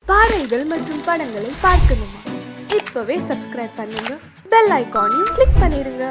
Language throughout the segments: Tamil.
பாடல்கள் மற்றும் படங்களை பார்க்கணுமா? இப்பவே சப்ஸ்கிரைப் பண்ணுங்க, பெல் ஐகானையும் கிளிக் பண்ணிருங்க.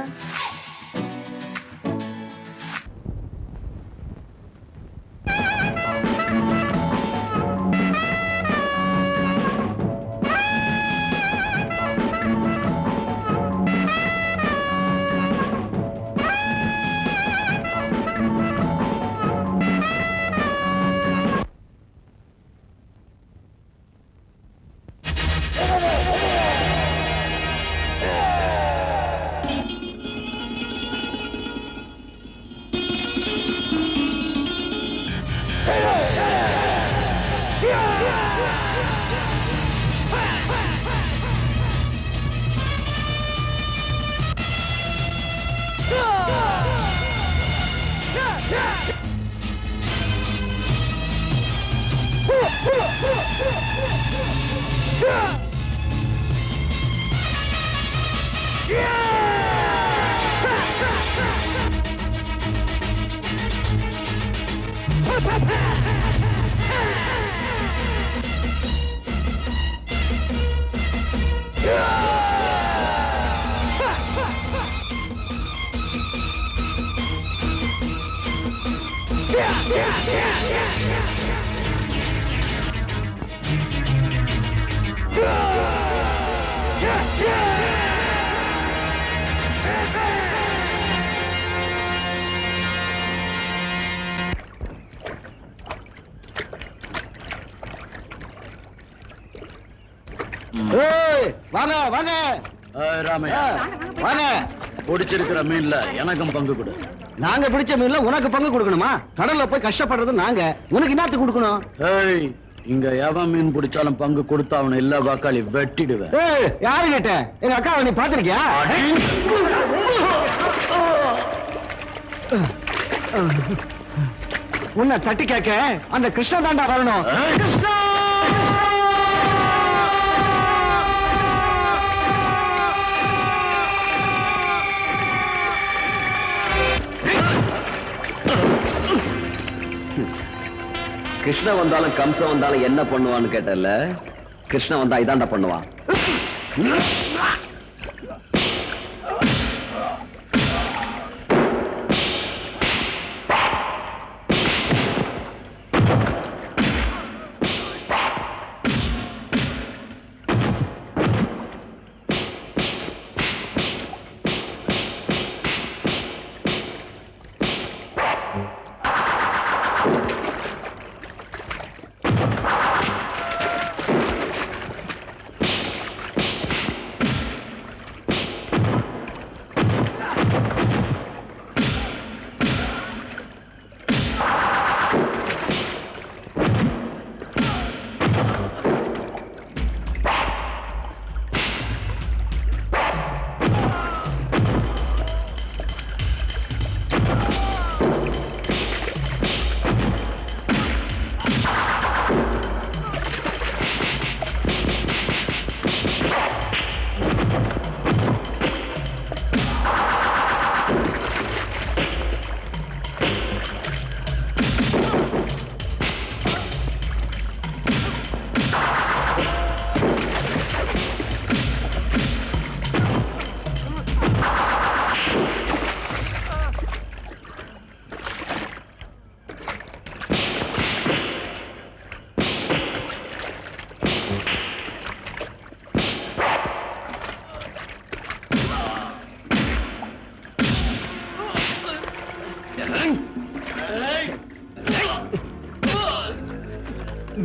வாங்க வாங்க ராமையா, வாங்க. பிடிச்சிருக்கிற மீன்ல எனக்கும் பங்கு கொடு. நாங்க பிடிச்ச மீன்ல உனக்கு பங்கு கொடுக்கணுமா? கடல்ல போய் கஷ்டப்படுறது நாங்க, உனக்கு என்னத்துக்கு கொடுக்கணும்? ஏய், இங்க எவன் மீன் பிடிச்சாலும் பங்கு கொடுத்தா அவனை எல்லா வாக்காளி வெட்டிடுவேன். யாரு கேட்ட? எங்க அக்காவை நீ பாத்திருக்கியா? உன்னை தட்டி கேட்க அந்த கிருஷ்ணா தாண்டா வரணும். கிருஷ்ணா! கிருஷ்ண வந்தாலும் கம்சம் வந்தாலும் என்ன பண்ணுவான்னு கேட்டல, கிருஷ்ண வந்தா இதாண்டா பண்ணுவான்.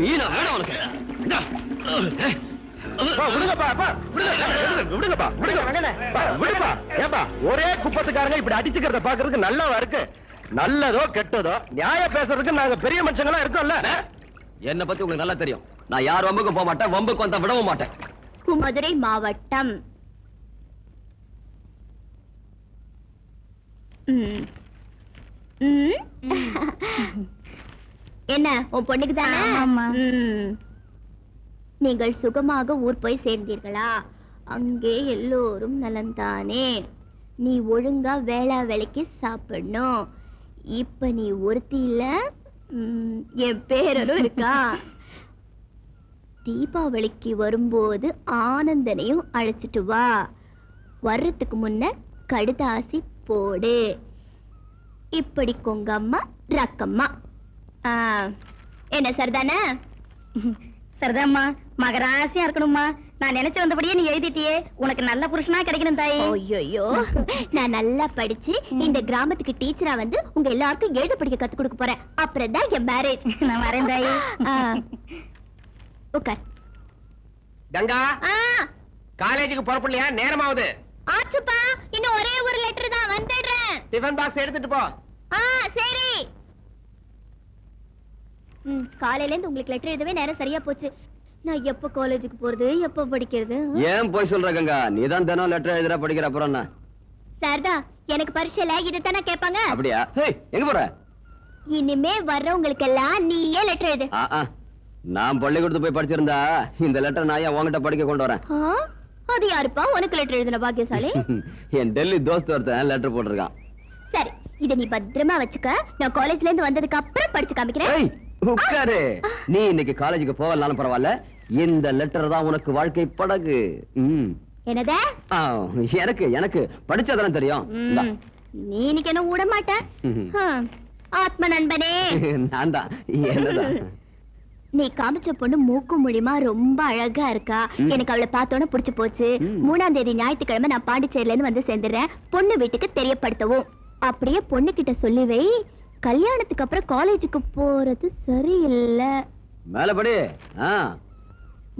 மீனா வேணும் உனக்கு. ஒரே குப்பத்துக்காரங்க இப்படி அடிச்சுக்கிறத பாக்குறதுக்கு நல்லாவா இருக்கு? நல்லதோ கெட்டதோ நியாய பேசுறதுக்கு நாங்க பெரிய மனுஷங்களா இருக்கோம்ல. என்ன பத்தி உங்களுக்கு நல்லா தெரியும். நான் யார் வம்புக்கும் போக மாட்டேன், வம்புக்கு வந்தா விடவும் மாட்டேன். மதுரை மாவட்டம். என்ன உன் பொண்ணுக்கு தானே? நீங்கள் சுகமாக ஊர் போய் சேர்ந்தீர்களா? அங்கே எல்லோரும் நலந்தானே? நீ ஒழுங்கா வேளா வேலைக்கு சாப்பிடணும். இப்ப நீ ஒருத்தி இல்ல, என் பேரனும் இருக்கா. தீபாவளிக்கு வரும்போது ஆனந்தனையும் அழைச்சிட்டு வா. வர்றதுக்கு முன்ன கடுதாசி போடு. இப்படி கொங்கம்மா ரக்கம்மா. என்ன சரிதானே? சரிதாம்மா, மகராசியா இருக்கணும்மா. நான் நினைச்சு வந்தபடியே நீ எழுதிட்டியே. உனக்கு நல்ல புருஷனா கிடைக்கணும் தாயே. ஐயோ, நான் நல்லா படிச்சு இந்த கிராமத்துக்கு டீச்சரா வந்து உங்க எல்லாருக்கும் எழுத படிக்க கத்து கொடுக்க போறேன். அப்புறம் தான் என் மேரேஜ். நான் வரேன் தாயே. உட்கார். கங்கா, காலேஜுக்கு புறப்படலையா? நேரமாவது. ஆச்சுப்பா, இன்னும் ஒரே ஒரு லெட்டர் தான், வந்துடுறேன். டிஃபன் பாக்ஸ் எடுத்துட்டு போ. சரி. காலையில இருந்து உங்களுக்கு லெட்டர் எழுதவே நேரம் சரியா போச்சு. நான் எப்ப காலேஜுக்கு போறது, எப்ப படிக்கிறது? ஏன் போய் சொல்ற கங்கா? நீதான் தினம் லெட்டர் எழுதுற, படிக்கிற, அப்புறம் என்ன? சாரதா, எனக்கு பரீட்சையில இதைத்தானே கேட்பாங்க. அப்படியா? எங்க போற? இனிமே வர்றவங்களுக்கு எல்லாம் நீயே லெட்டர் எழுது. நான் பள்ளிக்கூடத்து போய் படிச்சிருந்தா இந்த லெட்டர் நான் ஏன் உங்ககிட்ட படிக்க கொண்டு வரேன்? அது யாருப்பா உனக்கு லெட்டர் எழுதின பாக்கியசாலி? என் டெல்லி தோஸ்த் ஒருத்தன் லெட்டர் போட்டிருக்கான். சரி, இத நீ பத்திரமா வச்சுக்க. நான் காலேஜ்ல இருந்து வந்ததுக்கு அப்புறம் படிச்சு காமிக்கிறேன். உட்காரு. நீ இன்னைக்கு காலேஜுக்கு போகலனாலும் பரவாயில்ல, இந்த லெட்டர் தான் உனக்கு வாழ்க்கை படகு. என்னதே? எனக்கு எனக்கு படிச்சதெல்லாம் தெரியும். நீ இன்னைக்கு என்ன விட மாட்ட. ஆத்ம நண்பனே. நான் தான். என்னதான்? நீ காமிச்ச பொண்ணு மூக்கு மூலியமா ரொம்ப அழகா இருக்கா. எனக்கு அவளை பார்த்தோன்னே பிடிச்சு போச்சு. 3ஆம் தேதி ஞாயிற்றுக்கிழமை நான் பாண்டிச்சேரியில இருந்து வந்து சேர்ந்துடுறேன். பொண்ணு வீட்டுக்கு தெரியப்படுத்தவும். அப்படியே பொண்ணு கிட்ட சொல்லி வை, கல்யாணத்துக்கு அப்புறம் காலேஜுக்கு போறது சரியில்லை. மேலபடி.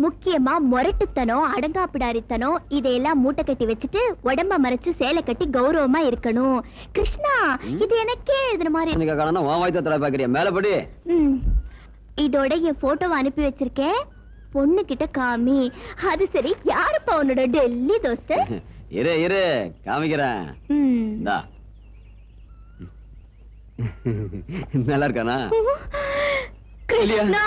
முக்கியமா முரட்டுத்தனம், அடங்காப்பிடாரித்தனம் இதையெல்லாம் மூட்டை கட்டி வச்சுட்டு உடம்ப மறைச்சு சேலை கட்டி கௌரவமா இருக்கணும். கிருஷ்ணா, இது எனக்கே எழுதுற மாதிரி. மேலபடி. இதோட என் போட்டோவை அனுப்பி வச்சிருக்கேன். பொண்ணு கிட்ட காமி. அது சரி, யாருப்பா உன்னோட டெல்லி தோஸ்து? இரு இரு, காமிக்கிறேன். நல்லா இருக்கானா? கிருஷ்ணா,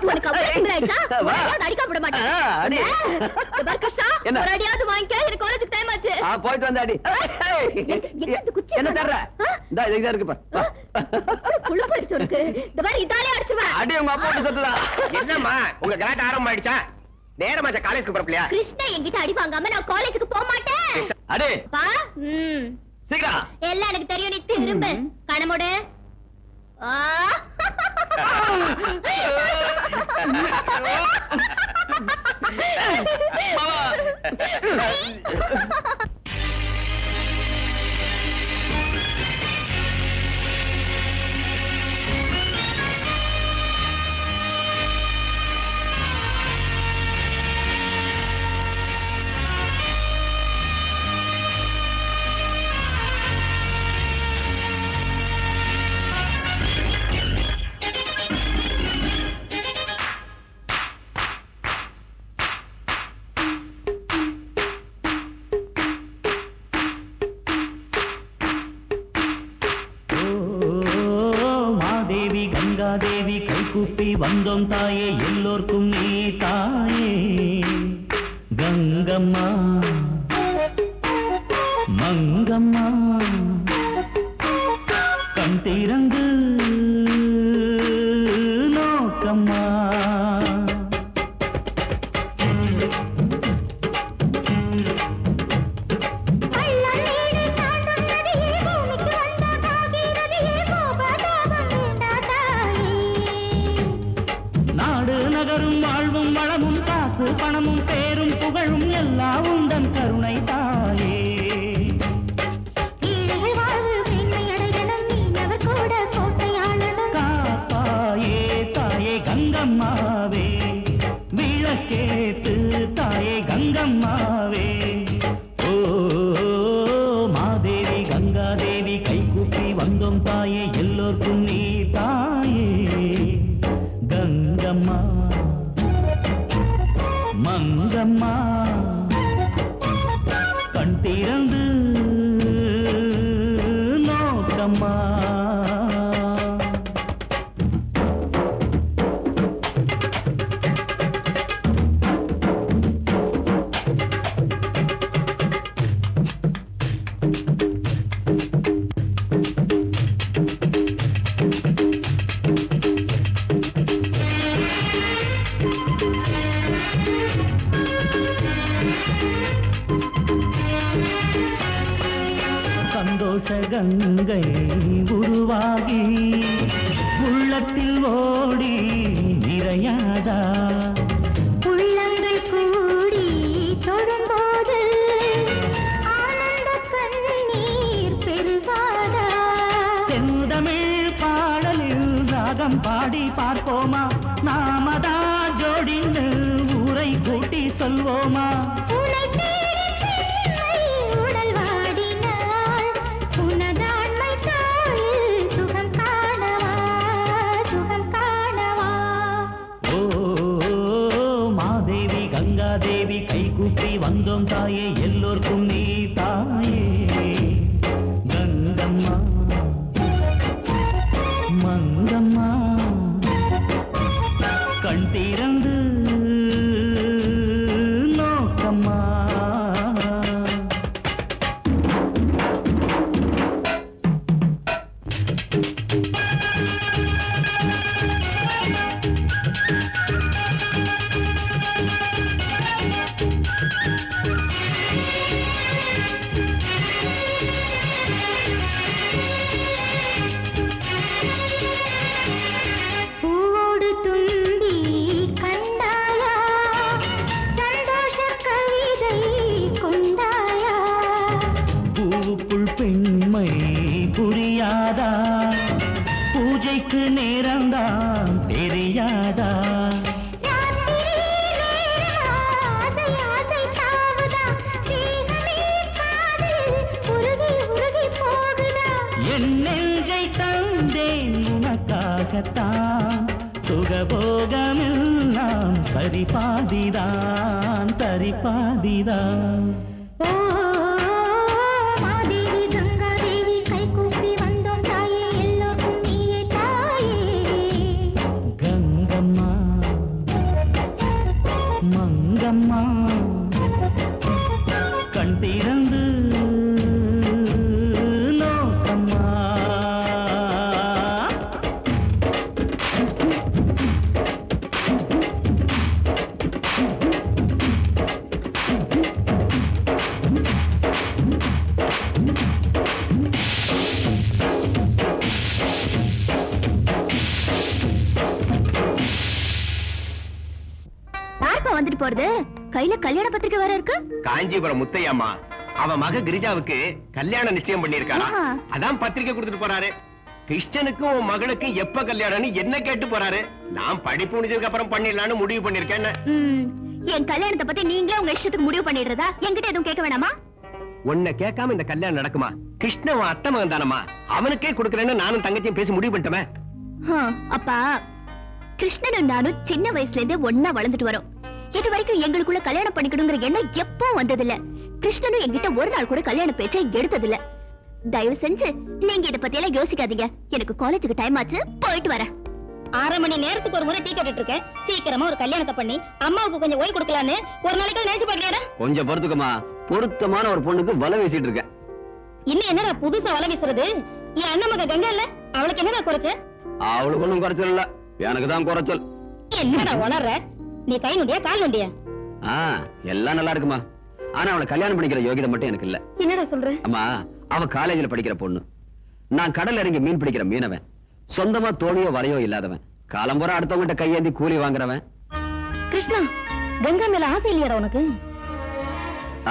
உனக்கு அவ்வளவு திமிராயிடுச்சா? உன்னை அடிக்க விட மாட்டேன். கிருஷ்ணா, ஒரு அடியாவது வாங்கிக்க. எனக்கு காலேஜுக்கு டைம் ஆச்சு. போயிட்டு வந்து அடி. என்ன தர்ற? இதா இருக்கு பா. புழு போயிடுச்சு உனக்கு. இந்த மாதிரி இதாலே அடிச்சுவேன். அடி உங்க அப்பா போட்டு சொல்லுடா. என்னம்மா உங்க கலாட்ட ஆரம்பம் ஆயிடுச்சா? நேரமாச்சா காலேஜுக்கு புறப்படலையா? கிருஷ்ணா என்கிட்ட அடி வாங்காம நான் காலேஜுக்கு போக மாட்டேன். அடி பா. சீக்கிரம். எல்லாம் எனக்கு தெரியும். நீ திரும்ப கணமுடு. தேவி கைகூப்பி வந்தோம் தாயே, எல்லோர்க்கும் நீ தாயே. கங்கம்மா மங்கம்மா கண் திறந்து நோக்கம்மா. நகரும் வாழ்வும் வளமும் காசு பணமும் பேரும் புகழும் எல்லாம் உந்தன் கருணை தாயே. காப்பாயே தாயே கங்கம்மாவே, விளக்கேத்து தாயே கங்கம்மாவே. ஓ மாதேவி கங்காதேவி கைகூப்பி வந்தோம் தாயே, எல்லோர்க்கும் நீ தாயே. கங்கம்மா மங்கம்மா கண் திறந்து நோக்கம்மா. சந்தோஷ கங்கை உருவாகி உள்ளத்தில் ஓடி நிறையாதா உள்ளங்கள் கூடி தொழும்போது ஆனந்த கண்ணீர் பெருகாதா செந்தமிழ் பாடலில் ராகம் பாடி பார்ப்போமா நாமதா ஜோடின்னு ஊரை கூட்டி சொல்வோமா உனை தேடி பெண்மை உடல் வாடினாள் உனதாண்மை தாளில் சுகம் காணவா சுகம் காணவா ஓ மாதேவி கங்காதேவி கைகூப்பி வந்தோம் தாயே எல்லோர்க்கும் நீ தாயே கங்கம்மா மங்கம்மா கண் திறந்து நோக்கம்மா பூவோடு தும்பி கண்டாயா சந்தோஷ கவிதை கொண்டாயா பூவுக்குள் பெண்மை புரியாதா பூஜைக்கு நேரம்தான் தெரியாதா ஆசை ஆசை தாவுதா தேகமே காதில் உருகி உருகி போகுதா என் நெஞ்சை தந்தேன் உனக்காகத்தான் சுகபோகமெல்லாம் சரிபாதிதான் சரிபாதிதான் ஓ மாதேவி கங்காதேவி கைகூப்பி வந்தோம் தாயே எல்லோருக்கும் நீயே தாயே கங்கம்மா மங்கம்மா கண் திறந்து நோக்கம்மா யாருப்பா வந்துட்டு போறது கையில கல்யாண பத்திரிக்கை வேற இருக்கு காஞ்சிபுரம் முத்தையம்மா அவ மக கிரிஜாவுக்கு கல்யாணம் நிச்சயம் பண்ணிருக்காரா ஆஹா. அதான் பத்திரிக்கை கொடுத்துட்டு போறாரு கிருஷ்ணனுக்கும் உன் மகளுக்கு எப்ப கல்யாணம்னு என்ன கேட்டு போறாரு நான் படிப்பு முடிஞ்சதுக்கு அப்புறம் பண்ணிடலாம்னு முடிவு பண்ணிருக்கேன் என் கல்யாணத்தை பத்தி நீங்களே உங்க இஷ்டத்துக்கு முடிவு பண்ணிடுறதா என்கிட்ட எதுவும் கேட்க வேணாமா உன்னை கேட்காம இந்த கல்யாணம் நடக்குமா கிருஷ்ணன் உன் அத்தை மகன் தானம்மா அவனுக்கே கொடுக்கறேன்னு நானும் தங்கச்சியும் பேசி முடிவு பண்ணிட்டோமே அப்பா கிருஷ்ணனும் நானும் சின்ன வயசுல இருந்தே ஒன்னா வளர்ந்துட்டு வரோம் இது வரைக்கும் எங்களுக்குள்ள கல்யாணம் பண்ணிக்கணுங்கிற எண்ணம் எப்போ வந்ததில்ல கிருஷ்ணனும் என்கிட்ட ஒரு நாள் கூட கல்யாண பேச்சை எடுத்ததில்ல தயவு செஞ்சு நீங்க இத பத்தி எல்லாம் யோசிக்காதீங்க எனக்கு காலேஜுக்கு டைம் ஆச்சு போயிட்டு வரேன் 1/2 மணி நேரத்துக்கு ஒரு முறை டீ கேட்டுட்டு இருக்கேன் சீக்கிரமா ஒரு கல்யாணத்தை பண்ணி அம்மாவுக்கு கொஞ்சம் ஓய்வு கொடுக்கலான்னு ஒரு நாளைக்கு நினைச்சு பாக்கலையா கொஞ்சம் பொறுத்துக்கமா பொருத்தமான ஒரு பொண்ணுக்கு வலை வீசிட்டு இருக்கேன் இன்னும் என்னடா புதுசா வலை வீசுறது என் அண்ணன் மக கங்கா இல்ல அவளுக்கு என்னடா குறைச்சு அவளுக்கு ஒண்ணும் குறைச்சல் இல்ல எனக்கு தான் குறைச்சல் என்னடா உணர்ற நீ கை நொண்டியா கால் நொண்டியா எல்லாம் நல்லா இருக்குமா ஆனா அவளை கல்யாணம் பண்ணிக்கிற யோகிதை மட்டும் எனக்கு இல்ல என்னடா சொல்ற அம்மா அவ காலேஜ்ல படிக்கிற பொண்ணு நான் கடல்ல இறங்கி மீன் பிடிக்கிற மீனவன் சொந்தமா தோணியோ வலையோ இல்லாதவன் காலம்புற அடுத்தவங்கிட்ட கையேந்தி கூலி வாங்குறவன் கிருஷ்ணா கங்கா மேல ஆசை இல்லையாடா உனக்கு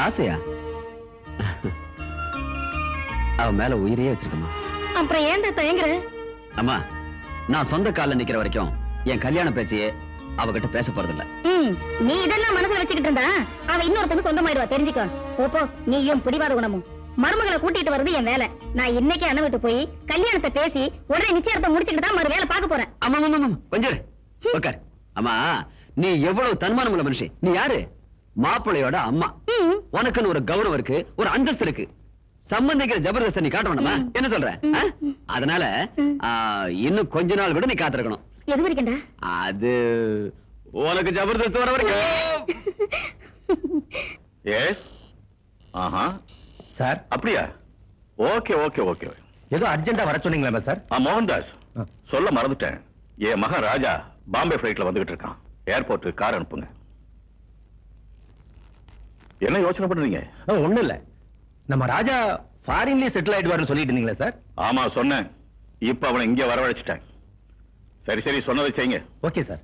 ஆசையா அவ மேல உயிரையே வச்சிருக்கமா அப்புறம் ஏன்டா தயங்குற அம்மா நான் சொந்த கால்ல நிக்கிற வரைக்கும் என் கல்யாண பேச்சையே அவகிட்ட பேச போறதில்ல நீ இதெல்லாம் மனசுல வச்சுக்கிட்டு இருந்தா அவ இன்னொருத்தனுக்கு சொந்தமாயிடுவா தெரிஞ்சுக்கோ போ நீயும் பிடிவாத குணமும் மருமகளை கூட்டிட்டு வர்றது என் வேலை நான் இன்னைக்கு அண்ணன் விட்டு போய் கல்யாணத்தை பேசி உடனே நிச்சயத்தை முடிச்சுக்கிட்டு தான் மறு வேலை பார்க்க போறேன் ஆமா கொஞ்சம் உட்கார் அம்மா நீ எவ்வளவு தன்மானம் உள்ள மனுஷன் நீ யாரு மாப்பிள்ளையோட அம்மா உனக்குன்னு ஒரு கௌரவம் இருக்கு ஒரு அந்தஸ்து இருக்கு சம்பந்திக்கிற ஜபர்தஸ்த நீ காட்ட வேண்டாமா என்ன சொல்ற அதனால இன்னும் கொஞ்ச நாள் கூட நீ காத்திருக்கணும் எது வரைக்கண்டா அது உனக்கு ஜபர்தஸ்த் வர வரைக்கும் எஸ் ஆஹா சார் அப்படியா ஓகே ஓகே ஓகே ஏதோ அர்ஜென்ட்டா வர சொன்னீங்களா சார் மோகன்தாஸ் சொல்ல மறந்துட்டேன் என் மகன் ராஜா பாம்பே பிளைட்ல வந்துகிட்டு இருக்கான் ஏர்போர்ட் கார் அனுப்புங்க என்ன யோசனை பண்றீங்க ஒண்ணு இல்ல நம்ம ராஜா ஃபாரின்லயே செட்டில் ஆயிடுவாருன்னு சொல்லிட்டு இருந்தீங்களா சார்? ஆமா சொன்னேன். இப்ப அவனை இங்க வரவழைச்சிட்டேன். சரி சரி, சொன்னதை செய்யுங்க. Okay sir.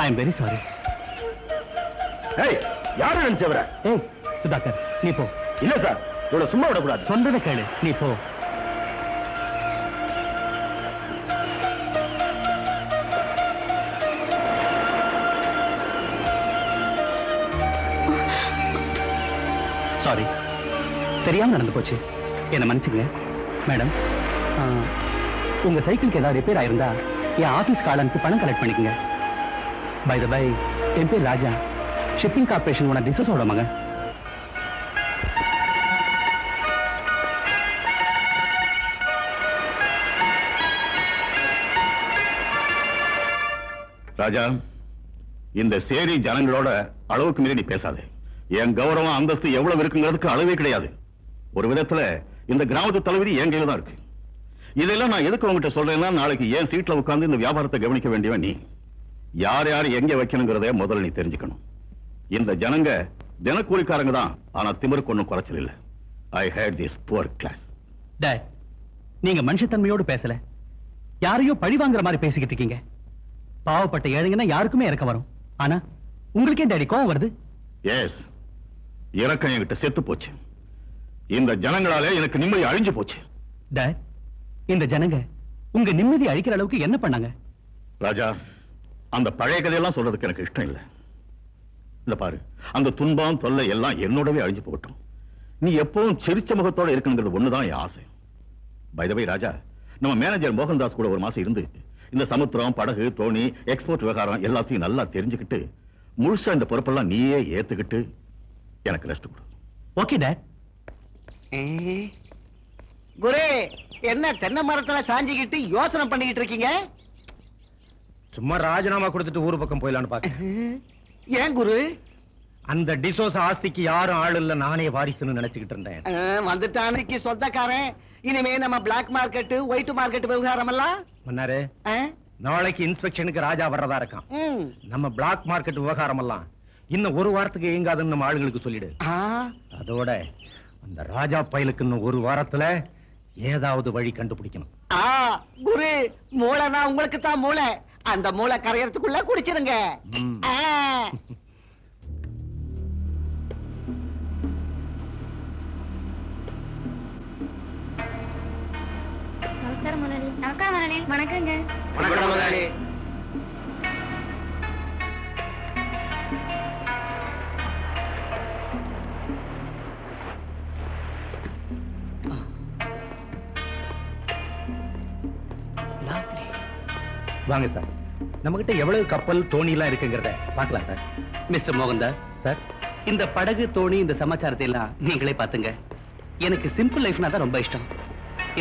I am very sorry. ஏய், யாரை நினைச்சவர? ஏய் சுதாகர், நீ போ. இல்ல சார், இவ்வளவு சும்மா விடக்கூடாது. சொன்னதை கேளு, நீ போ. சாரி, தெரியாம நடந்து போச்சு, என்ன மன்னிச்சுங்க. மேடம், உங்க சைக்கிளுக்கு ஏதாவது ரிப்பேர் ஆயிருந்தா என் ஆபீஸ் காலனுக்கு பணம் கலெக்ட் பண்ணிக்கங்க. பை த பை, என் பேர் ராஜா, ஷிப்பிங் கார்பரேஷன் உன டிசஸோட மகன். ராஜா, இந்த சேரி ஜனங்களோட அளவுக்கு மீறி நீ பேசாதே. என் கௌரவம் அந்தஸ்து எவ்வளவு இருக்குங்கிறதுக்கு அளவே கிடையாது. ஒரு விதத்துல இந்த கிராமத்து தலைவிதி என் கையில தான் இருக்கு. இதெல்லாம் நான் எதுக்கு உங்ககிட்ட சொல்றேன்னா, நாளைக்கு என் சீட்ல உட்கார்ந்து இந்த வியாபாரத்தை கவனிக்க வேண்டியவன் நீ. யார் யார் எங்க வைக்கணுங்கிறத முதல்ல நீ தெரிஞ்சுக்கணும். இந்த ஜனங்க தினக்கூலிக்காரங்க தான், ஆனா திமிருக்கு ஒன்னும் குறைச்சல் இல்ல. ஐ ஹேட் திஸ் புவர் கிளாஸ். டேய், நீங்க மனுஷத்தன்மையோடு பேசல, யாரையோ பழி வாங்குற மாதிரி பேசிக்கிட்டு இருக்கீங்க. பாவப்பட்ட ஏழைங்கன்னா யாருக்குமே இறக்கம் வரும், ஆனா உங்களுக்கே டேடி கோவம் வருது. எஸ், இறக்கம் என்கிட்ட செத்து போச்சு. இந்த ஜனங்களாலே எனக்கு நிம்மதி அழிஞ்சு போச்சு. டேட், இந்த ஜனங்க உங்க நிம்மதி அழிக்கிற அளவுக்கு என்ன பண்ணாங்க? ராஜா, அந்த பழைய கதையெல்லாம் சொல்றதுக்கு எனக்கு இஷ்டம் இல்லை. இந்த பாரு, அந்த துன்பம் தொல்லை எல்லாம் என்னோடவே அழிஞ்சு போகட்டும். நீ எப்பவும் சிரிச்ச முகத்தோட இருக்கணுங்கிறது ஒண்ணுதான் என் ஆசை. பை த வே ராஜா, நம்ம மேனேஜர் மோகன்தாஸ் கூட ஒரு மாசம் இருந்து இந்த சமுத்திரம், படகு, தோணி, எக்ஸ்போர்ட் விவகாரம் எல்லாத்தையும் நல்லா தெரிஞ்சுக்கிட்டு முழுசா இந்த பொறுப்பெல்லாம் நீயே ஏத்துக்கிட்டு எனக்கு ரெஸ்ட் கொடு. Okay date. குரு, என்ன தென்னை மரத்துல சாஞ்சிக்கிட்டு யோசனை பண்ணிக்கிட்டு இருக்கீங்க? சும்மா ராஜினாமா கொடுத்துட்டு ஊரு பக்கம் போயிடலான்னு பாக்க. ஏன் குரு? அந்த டிசோஸ் ஆஸ்திக்கு யாரும் ஆள் இல்ல, நானே வாரிசுன்னு நினைச்சுக்கிட்டு இருந்தேன். வந்துட்டானுக்கு சொந்தக்காரன். இனிமே நம்ம பிளாக் மார்க்கெட், ஒயிட் மார்க்கெட் விவகாரம் எல்லாம் மன்னாரு, நாளைக்கு இன்ஸ்பெக்ஷனுக்கு ராஜா வர்றதா இருக்கான். நம்ம பிளாக் மார்க்கெட் விவகாரம் எல்லாம் இன்னும் ஒரு வாரத்துக்கு இயங்காதுன்னு நம்ம ஆளுங்களுக்கு சொல்லிடு. அதோட அந்த ராஜா பயலுக்கு இன்னும் ஒரு வாரத்துல ஏதாவது வழி கண்டுபிடிக்கணும். குரு, மூளைனா உங்களுக்கு தான் மூளை. அந்த மூளை கரையறதுக்குள்ள குடிச்சிருங்க. நமஸ்காரம் முதலாளி. நமஸ்காரம் முதலாளி. வணக்கங்க. வணக்கம் முதலாளி. வாங்க சார், நம்ம கிட்ட எவ்வளவு கப்பல், தோணி எல்லாம் இருக்குங்கிறத பார்க்கலாம் சார். மிஸ்டர் மோகன்தாஸ் சார், இந்த படகு, தோணி, இந்த சமாச்சாரத்தை எல்லாம் நீங்களே பாத்துங்க. எனக்கு சிம்பிள் லைஃப்னா தான் ரொம்ப இஷ்டம்.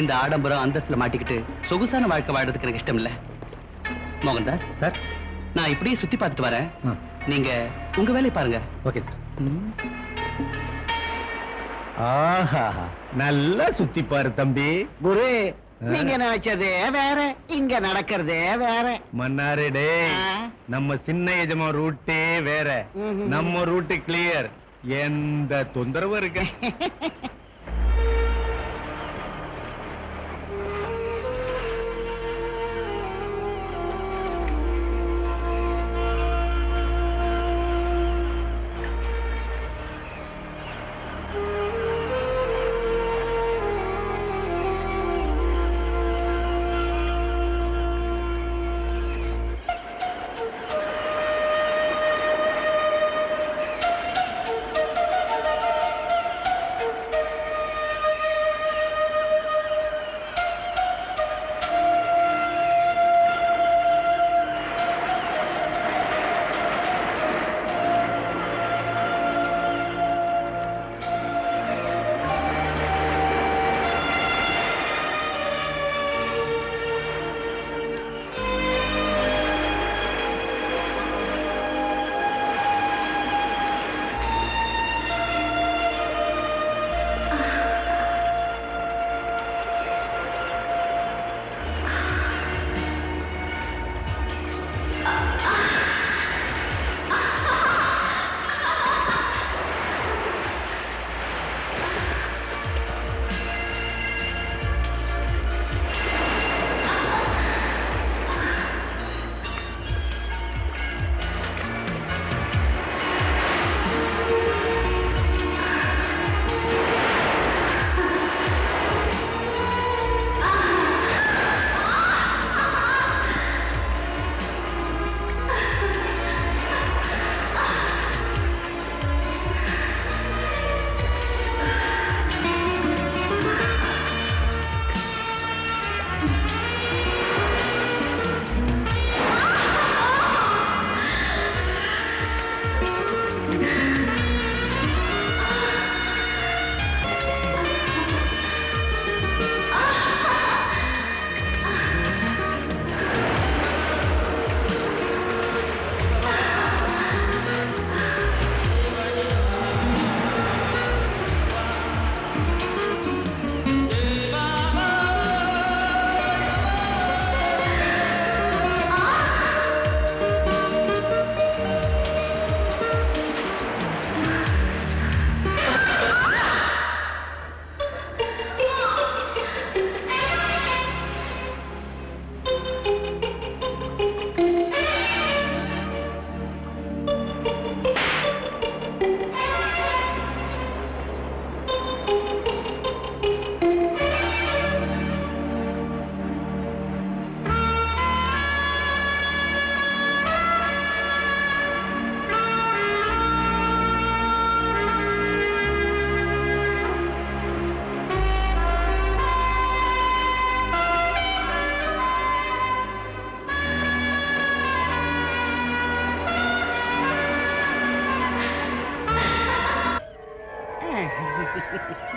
இந்த ஆடம்பரம் அந்தஸ்துல மாட்டிக்கிட்டு சொகுசான வாழ்க்கை வாழ்றதுக்கு எனக்கு இஷ்டம் இல்ல. மோகன்தாஸ் சார், நான் இப்படியே சுத்தி பார்த்துட்டு வரேன், நீங்க உங்க வேலையை பாருங்க. Okay sir. ஆஹா, நல்லா சுத்தி பாரு தம்பி. குரு, நீங்க நினைச்சதே வேற, இங்க நடக்கிறதே வேற. மன்னாரே டே, நம்ம சின்ன எஜமா ரூட்டே வேற, நம்ம ரூட்டு கிளியர். எந்த தொந்தரவு இருக்கு?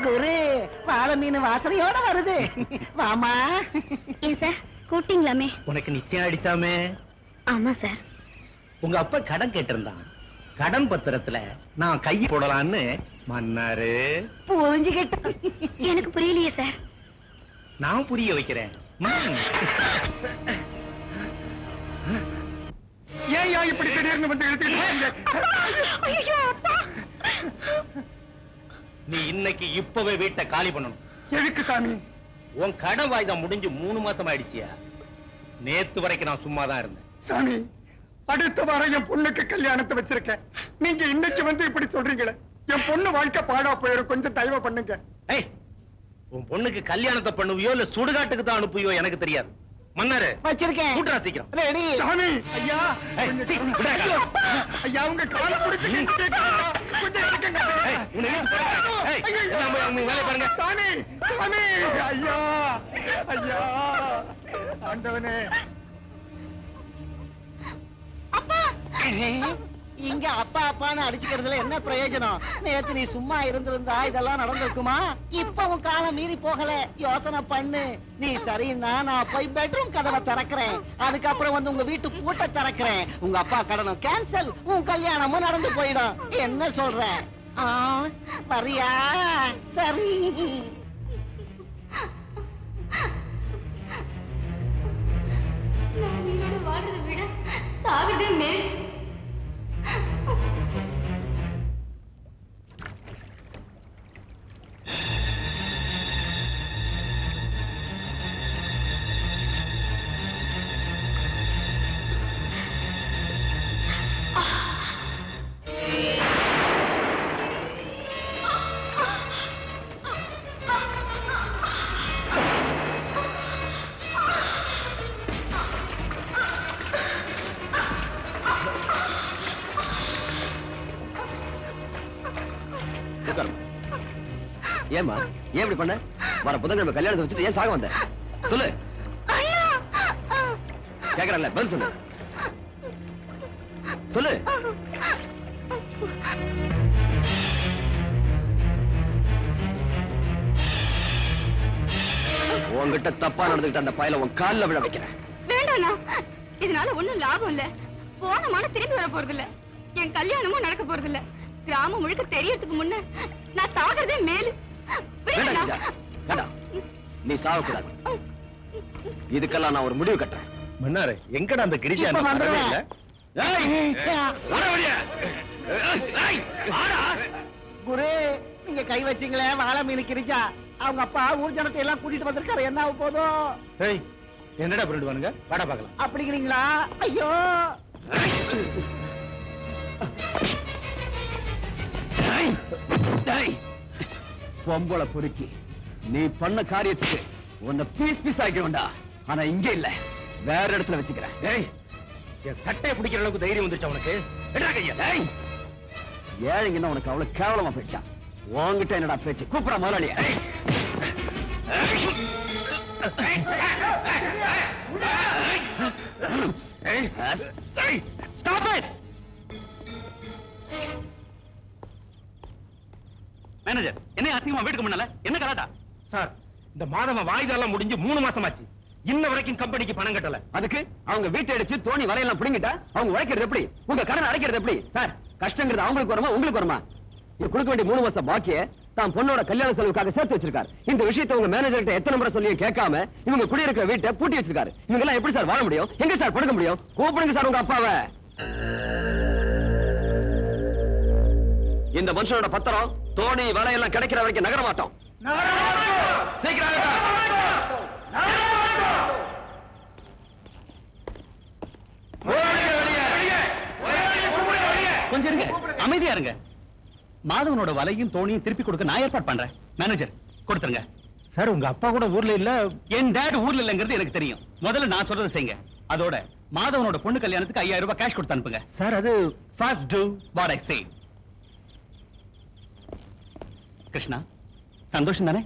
குரு வாழை மீன் வாசனையோட வருது. வாமா. ஏன் சார் கூட்டிங்களாமே? உனக்கு நிச்சயம் அடிச்சாமே. ஆமா சார். உங்க அப்பா கடன் கேட்டிருந்தான். கடன் பத்திரத்துல நான் கை போடலான்னு மன்னாரு. புரிஞ்சுக்கிட்ட. எனக்கு புரியலையே சார். நான் புரிய வைக்கிறேன். ஏன் இப்படி திடீர்னு வந்து நீ இன்னைக்கு இப்பவே வீட்டை காலி பண்ணணும். எதுக்கு சாமி? உன் கடன் வாய்தா முடிஞ்சு 3 மாசம் ஆயிடுச்சியா? நேத்து வரைக்கும் நான் சும்மா தான் இருந்தேன். சாமி, அடுத்த வாரம் என் பொண்ணுக்கு கல்யாணத்தை வச்சிருக்கேன். நீங்க இன்னைக்கு வந்து இப்படி சொல்றீங்களே, என் பொண்ணு வாழ்க்கை பாடா போயிடும். கொஞ்சம் தயவு பண்ணுங்க. ஏய், உன் பொண்ணுக்கு கல்யாணத்தை பண்ணுவியோ இல்ல சுடுகாட்டுக்கு தான் அனுப்புவியோ எனக்கு தெரியாது. மன்னாரு வச்சிருக்கேன். கூட்டுறா சீக்கிரம். ரெடி. சாமி, ஐயா, ஏய், கொஞ்சம் சீ, விடுடா. ஐயா, உங்க காலை பிடிச்சு கேட்கிறேன். கொஞ்சம் இருக்குங்க. ஏய், உன்னை இழுத்து போடுறேன். ஏய், எல்லாம் போய் உங்க வேலையை பாருங்க. சாமி, சாமி, ஐயா, ஐயா, ஆண்டவனே. இங்க அப்பா அப்பான்னு அடிச்சுக்கிறதுல என்ன பிரயோஜனம்? நேத்து நீ சும்மா இருந்திருந்தா இதெல்லாம் நடந்திருக்குமா? இப்ப உன் காலம் மீறி போகல. யோசனை பண்ணு. நீ சரின்னா நான் போய் பெட்ரூம் கதவை திறக்கிறேன். அதுக்கப்புறம் வந்து உங்க வீட்டு பூட்டை திறக்கிறேன். உங்க அப்பா கடனும் கேன்சல், உன் கல்யாணமும் நடந்து போயிடும். என்ன சொல்ற? வரியா? சரி. வாழ்றதை விட சாகுதே மேல். ஏமா ஏன் இப்படி பண்ண? வர புதன்கிழமை கல்யாணத்தை வச்சுட்டு ஏன் சாக வந்த? சொல்லு. கேக்குறல்ல, பதில் சொல்லு. சொல்லு. உன்கிட்ட தப்பா நடந்துகிட்ட அந்த பயல உன் கால்ல விழ வைக்கிறேன். வேண்டாண்ணா, இதனால ஒண்ணும் லாபம் இல்ல. போன மானம் திரும்பி வர போறது இல்ல. என் கல்யாணமும் நடக்க போறது இல்ல. கிராமம் முழுக்க தெரியறதுக்கு முன்ன நான் சாகிறதே மேலு. வேண்டாம் கிரிஜா, வேண்டாம். நீ சாகக்கூடாது. இதுக்கெல்லாம் நான் ஒரு முடிவு கட்டுறேன். மன்னாரு, எங்கடா அந்த கிரிஜா? இப்ப வந்துடுவேன். குரு, நீங்க கை வச்சீங்களே வாழை மீன் கிரிஜா, அவங்க அப்பா ஊர் ஜனத்தை எல்லாம் கூட்டிட்டு வந்திருக்காரு. என்ன ஆக போதும்? ஏய், என்னடா பண்ணிடுவானுங்க? வாடா பார்க்கலாம். அப்படிங்கிறீங்களா? ஐயோ, பொம்பளை பொறுக்கி, நீ பண்ண காரியத்துக்கு உன்னை பீஸ் பீஸ் ஆக்கி வேண்டா. ஆனா இங்க இல்ல, வேற இடத்துல வச்சுக்கிறேன். ஏய், என் சட்டையை பிடிக்கிற அளவுக்கு தைரியம் வந்துருச்சு அவனுக்கு. என்னடா கையா? ஏய், ஏழைங்கன்னா உனக்கு அவ்வளவு கேவலமா போயிடுச்சா? உன்கிட்ட என்னடா பேச்சு? கூப்பிட முதலாளியா? மேனேஜர், என்ன அசிங்கமா வீட்டுக்கு முன்னால என்ன கலாட்டா? சார், இந்த மாதம் வாய்தெல்லாம் முடிஞ்சு 3 மாசம் ஆச்சு. இன்ன வரைக்கும் கம்பெனிக்கு பணம் கட்டல. அதுக்கு அவங்க வீட்டை அடிச்சு தோணி வரையெல்லாம் பிடிங்கிட்டா அவங்க உழைக்கிறது எப்படி? உங்க கடன் அடைக்கிறது எப்படி? சார், கஷ்டங்கிறது அவங்களுக்கு வருமா உங்களுக்கு வருமா? இது கொடுக்க வேண்டிய 3 மாசம் பாக்கிய தான் பொண்ணோட கல்யாண செலவுக்காக சேர்த்து வச்சிருக்காரு. இந்த விஷயத்தை உங்க மேனேஜர் கிட்ட எத்தனை முறை சொல்லியும் கேட்காம இவங்க குடியிருக்கிற வீட்டை பூட்டி வச்சிருக்காரு. இவங்க எல்லாம் எப்படி சார் வாழ முடியும்? எங்க சார் படுக்க முடியும்? கூப்பிடுங்க சார் உங்க அப்பாவை. இந்த மனுஷனோட பத்திரம் தோணி வலையெல்லாம் கிடைக்கிற வரைக்கும் நகர மாட்டோம். சீக்கிரம் கொஞ்சம் இருங்க, அமைதியா இருங்க. மாதவனோட வலையும் தோணியும் திருப்பி கொடுக்க நான் ஏற்பாடு பண்றேன். மேனேஜர், கொடுத்துருங்க. சார், உங்க அப்பா கூட ஊர்ல இல்ல. என் டேட் ஊர்ல இல்லங்கிறது எனக்கு தெரியும். முதல்ல நான் சொல்றதை செய்யுங்க. அதோட மாதவனோட பொண்ணு கல்யாணத்துக்கு 5000 ரூபாய் கேஷ் கொடுத்து அனுப்புங்க. சார், அது First do what I say. Krishna, சந்தோஷம் தானே?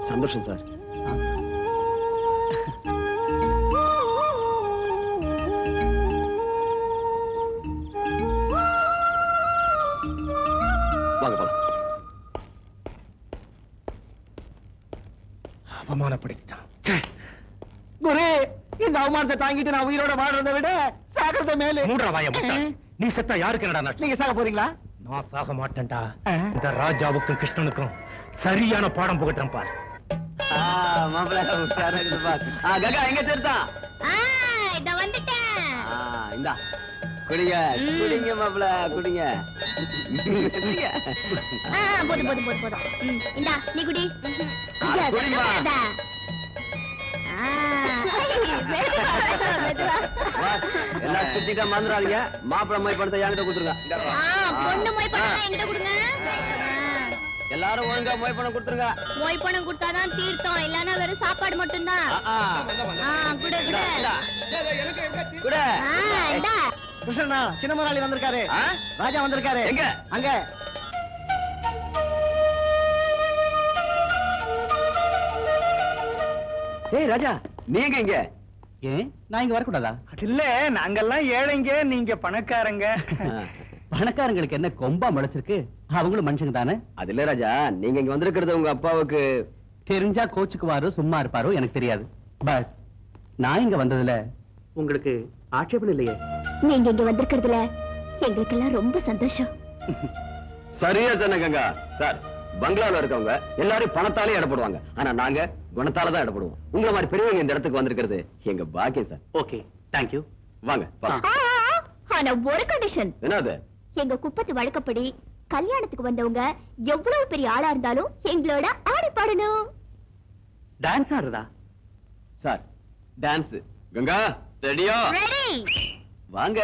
சந்தோஷம் சார். வாங்க போலாம். குரு இந்த அவமானத்தை தாங்கிட்டு நான் உயிரோட வாழ்றதை விட சாகிறத மேல. மூன்றா வாய முட்டாள். நீ செத்தா யாருக்கு என்னடா நஷ்டம்? நீங்க சாக போறீங்களா? நான் சாக மாட்டேன்டா. இந்த ராஜாவுக்கும் கிருஷ்ணனுக்கும் சரியான பாடம் புகட்டுறேன் பார். மாப்பிள்ள உஷாரா இருக்குது பார். கங்கா எங்க சேர்த்தா? இத வந்துட்டேன். இந்தா குடிங்க குடிங்க மாப்பிள்ள குடிங்க. போதும் போதும் போதும் போதும். இந்தா நீ குடி. குடிமா. எல்லாம் சுத்திட்டா மறந்துடாதீங்க. மாப்பிள்ள மொய் பணத்தை என்கிட்ட கொடுத்துருங்க. பொண்ணு மொய் பணம் என்கிட்ட கொடுங்க. எல்லாரும் ஒழுங்கா மொய் பணம் கொடுத்துருங்க. மொய் பணம் கொடுத்தாதான் தீர்த்தம், இல்லன்னா வெறும் சாப்பாடு மட்டும்தான். குடு குடு குடு. இந்தா. கிருஷ்ணா சின்ன முதலாளி வந்திருக்காரு. ராஜா வந்திருக்காரு. எங்க? அங்க. ஏய் ராஜா நீங்க இங்க? ஏன் நான் இங்க வரக்கூடாதா? இல்ல நாங்கெல்லாம் ஏழைங்க, நீங்க பணக்காரங்க. பணக்காரங்களுக்கு என்ன கொம்பா முளைச்சிருக்கு? அவங்களும் மனுஷங்க தானே. அது இல்ல ராஜா, நீங்க இங்க வந்திருக்கிறது உங்க அப்பாவுக்கு தெரிஞ்சா கோச்சுக்குவாரோ சும்மா இருப்பாரோ எனக்கு தெரியாது. பஸ் நான் இங்க வந்ததுல உங்களுக்கு ஆட்சேபம் இல்லையே. நீங்க இங்க வந்திருக்கிறதுல எங்களுக்கெல்லாம் ரொம்ப சந்தோஷம். சரியா சொன்ன கங்கா. சார் பங்களால இருக்கவங்க எல்லாரும் பணத்தாலே இடப்படுவாங்க, ஆனா நாங்க குணத்தால தான் இடப்படுவோம். உங்களை மாதிரி பெரியவங்க இந்த இடத்துக்கு வந்திருக்கிறது எங்க பாக்கியம் சார். Okay thank you. வாங்க. ஆனா ஒரு கண்டிஷன். என்னது? எங்க குப்பத்து வழக்கப்படி கல்யாணத்துக்கு வந்தவங்க எவ்வளவு பெரிய ஆளா இருந்தாலும் எங்களோட ஆடி பாடணும். டான்ஸ் ஆடுறதா? Sir dance. கங்கா ரெடியா? ரெடி. வாங்க.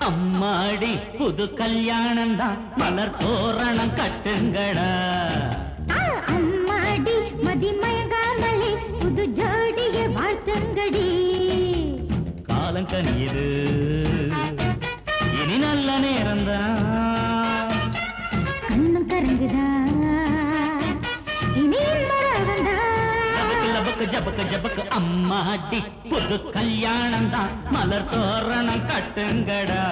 அம்மாடி புது கல்யாணம் தான், மலர் தோரணம் கட்டுங்கடா. அம்மாடி மதி மயங்காமலே புது ஜோடிய வாழ்த்துங்கடி. காலம் கனியுது இனி நல்ல நேரம்தான். கண்ணம் கரங்குதா இனி ஜபக்கு ஜபக்கு ஜபக்கு அம்மாடி புது கல்யாணம் தான், மலர் தோரணம் கட்டுங்கடா.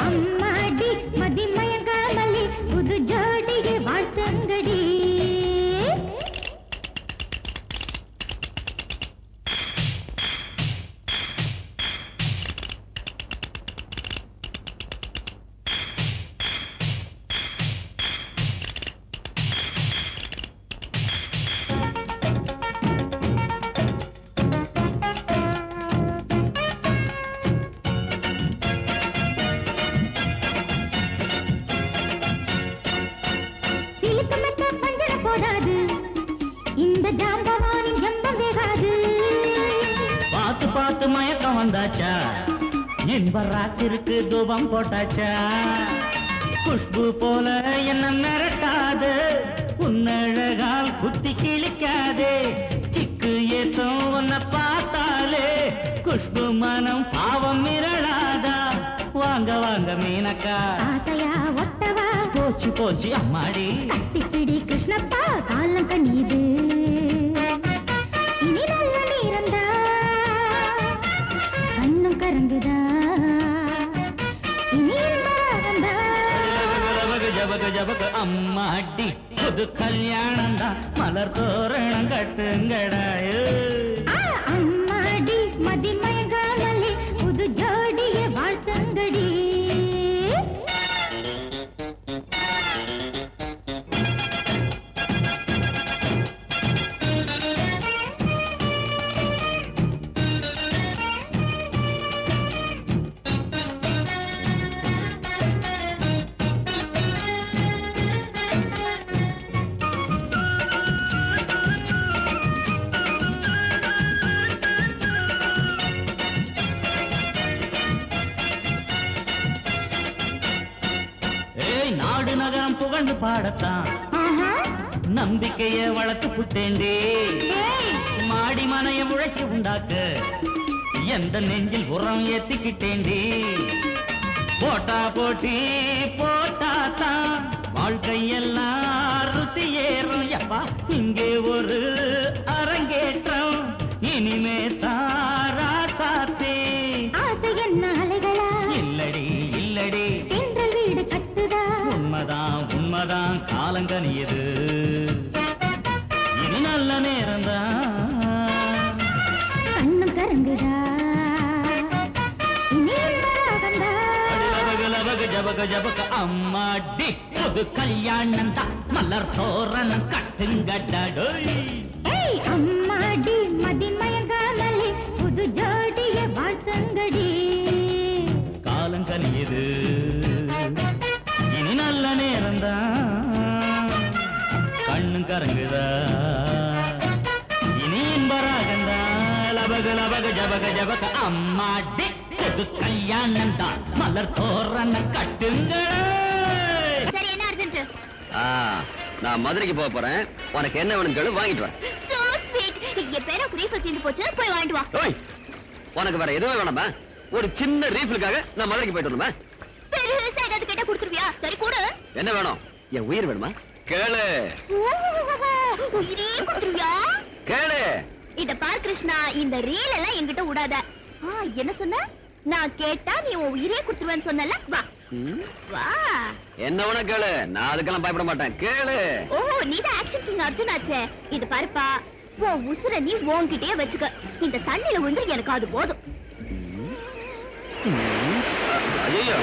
அம்மாடி மதி மயங்காமலே புது ஜோடிய வாழ்த்துங்கடி. பார்த்து பார்த்து மயக்கம் வந்தாச்சா, இன்ப ராத்திருக்கு தூபம் போட்டாச்சா. குஷ்பு போல என்ன மிரட்டாது, உன்னழகால் குத்தி கிழிக்காதே. கிக்கு ஏத்தும் உன்னை பார்த்தாலே குஷ்பு மனம் பாவம் மிரளாதா. வாங்க வாங்க மீனக்கா, ஆசையா ஒட்டவா போச்சு போச்சு அம்மாடி. கட்டிப்பிடி கிருஷ்ணப்பா காலம் கனியுது இனி நல்ல நேரம்தா. கண்ணும் கரங்குதா இனி இன்பராகம்தா. ஜபக ஜபக அம்மாடி புது கல்யாணம் தான், மலர் தோரணம் கட்டுங்கடா. அம்மாடி மதி மயங்காமலே புது ஜோடிய வாழ்த்துங்கடி. புகழ்ந்து பாடத்தான் நம்பிக்கைய வளர்த்து புட்டேண்டே மாடி மனைய உழைச்சி உண்டாக்க எந்த நெஞ்சில் உரம் ஏத்திக்கிட்டேண்டே போட்டா போட்டி போட்டாத்தான் வாழ்க்கையெல்லாம் ருசி ஏறும் யப்பா இங்கே ஒரு அரங்கேற்றம் இனிமே தாரா சாத்தே ஆசை என்ன அலைகளா இல்லடி இல்லடி தென்றல் வீடு கட்டுதா உண்மைதான் உண்மைதான் காலங்கனியது இது நல்ல நேரம்தான் கண்ணும் கரங்குதா லபக ஜபக ஜபக அம்மாடி புது கல்யாணம் தான் மலர் தோரணம் கட்டுங்கடடோய் ஏய் அம்மாடி மதி மயங்காமலே புது ஜோடிய வாழ்த்துங்கடி காலங்கனியது இனி நல்ல நேரம்தான் கண்ணும் கரங்குதா இனி இன்பராகந்தா லபக லபக ஜபக ஜபக அம்மாடி புது கல்யாணம் தான் மலர் தோரணம் கட்டுங்களே சரி என்ன அர்ஜென்ட் நான் மதுரைக்கு போக போறேன் உனக்கு என்ன வேணும் கேளு வாங்கிட்டு வரேன் சோ ஸ்வீட் என் பேர ரீஃபில் தீந்து போச்சு போய் வாங்கிட்டு வா ஓய் உனக்கு வேற எதுவும் வேணாமா ஒரு சின்ன ரீஃபிலுக்காக நான் மதுரைக்கு போயிட்டு வரணுமா பெருசா ஏதாவது கேட்டா கொடுத்துருவியா சரி கொடு என்ன வேணும் என் உயிர் வேணுமா கேளு உயிரே கொடுத்துருவியா கேளு இத பார் கிருஷ்ணா இந்த ரீல் எல்லாம் என்கிட்ட விடாத என்ன சொன்ன நான் கேட்டா நீ உன் உயிரே கொடுத்துருவேன்னு சொன்னல வா வா என்ன வேணா கேளு நான் அதுக்கெல்லாம் பயப்பட மாட்டேன் கேளு ஓ நீதான் ஆக்ஷன் கிங் அர்ஜுன் ஆச்சே இது பாருப்பா உன் உசுர நீ உன்கிட்டயே வச்சுக்க இந்த தண்ணியில விழுந்து எனக்கு அது போதும் ஐயோ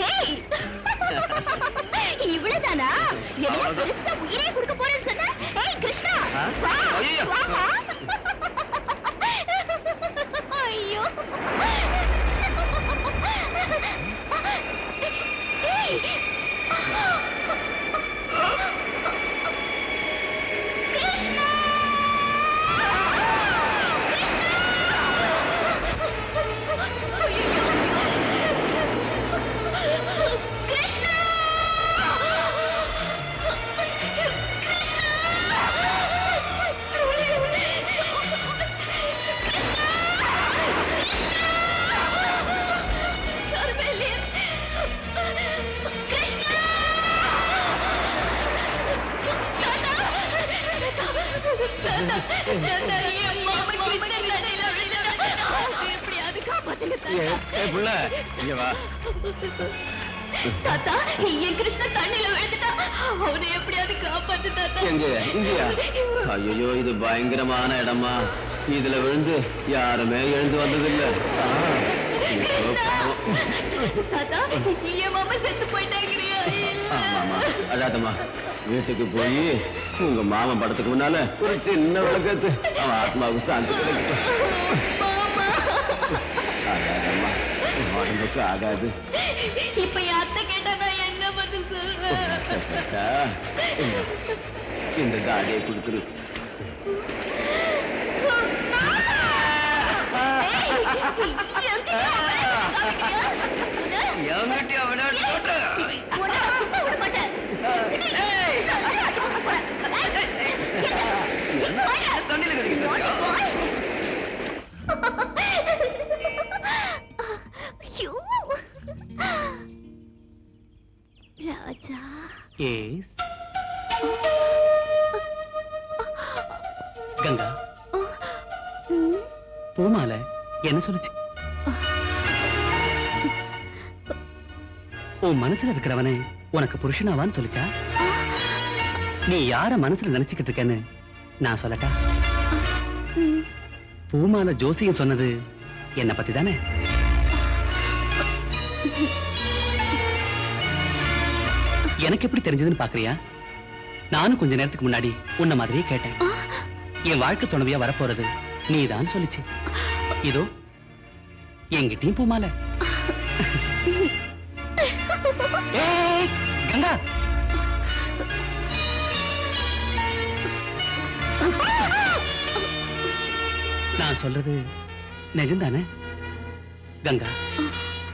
ஏய் இவ்வளவுதானா என்ன பெருசா உயிரே கொடுக்க போறேன்னு சொன்ன ஏய் கிருஷ்ணா வா வா ஐயோ ஏய் கிருஷ்ணா தாத்தா என் கிருஷ்ண தண்ணியில விழுந்துட்டா அவனை எப்படியாவது காப்பாத்து தாத்தா இங்கயா ஐயோ இது பயங்கரமான இடமா இதுல விழுந்து யாருமே எழுந்து வந்ததில்லை தாத்தா என் மாமா செத்து போயிட்டாங்கறியா ஆமா அதாதம்மா வீட்டுக்கு போய் உங்க மாமா படத்துக்கு முன்னால ஒரு சின்ன விளக்கத்து அவன் ஆத்மாவுக்கு சாந்தி கிடைக்கும் ஆகாதம்மா உடம்புக்கு ஆகாது இப்ப என் அத்தை கேட்டா நான் என்ன பதில் சொல்றேன் இந்த தாடியை கொடுத்துரு ராஜா கங்கா பூமால என்ன சொல்லுச்சு உன் மனசுல இருக்கிறவனே உனக்கு புருஷனாவான்னு சொல்லிச்சா நீ யார மனசுல நினைச்சுக்கிட்டு இருக்கேன்னு நான் சொல்லட்டா பூமால ஜோசியம் சொன்னது என்ன பத்தி தானே எனக்கு எப்படி தெரிஞ்சதுன்னு பாக்குறியா நானும் கொஞ்ச நேரத்துக்கு முன்னாடி உன்ன மாதிரியே கேட்டேன் என் வாழ்க்கை துணைவியா வரப்போறது நீதான் சொல்லிச்சு இதோ எங்கிட்டயும் பூமால கங்கா நான் சொல்றது நிஜம்தானே கங்கா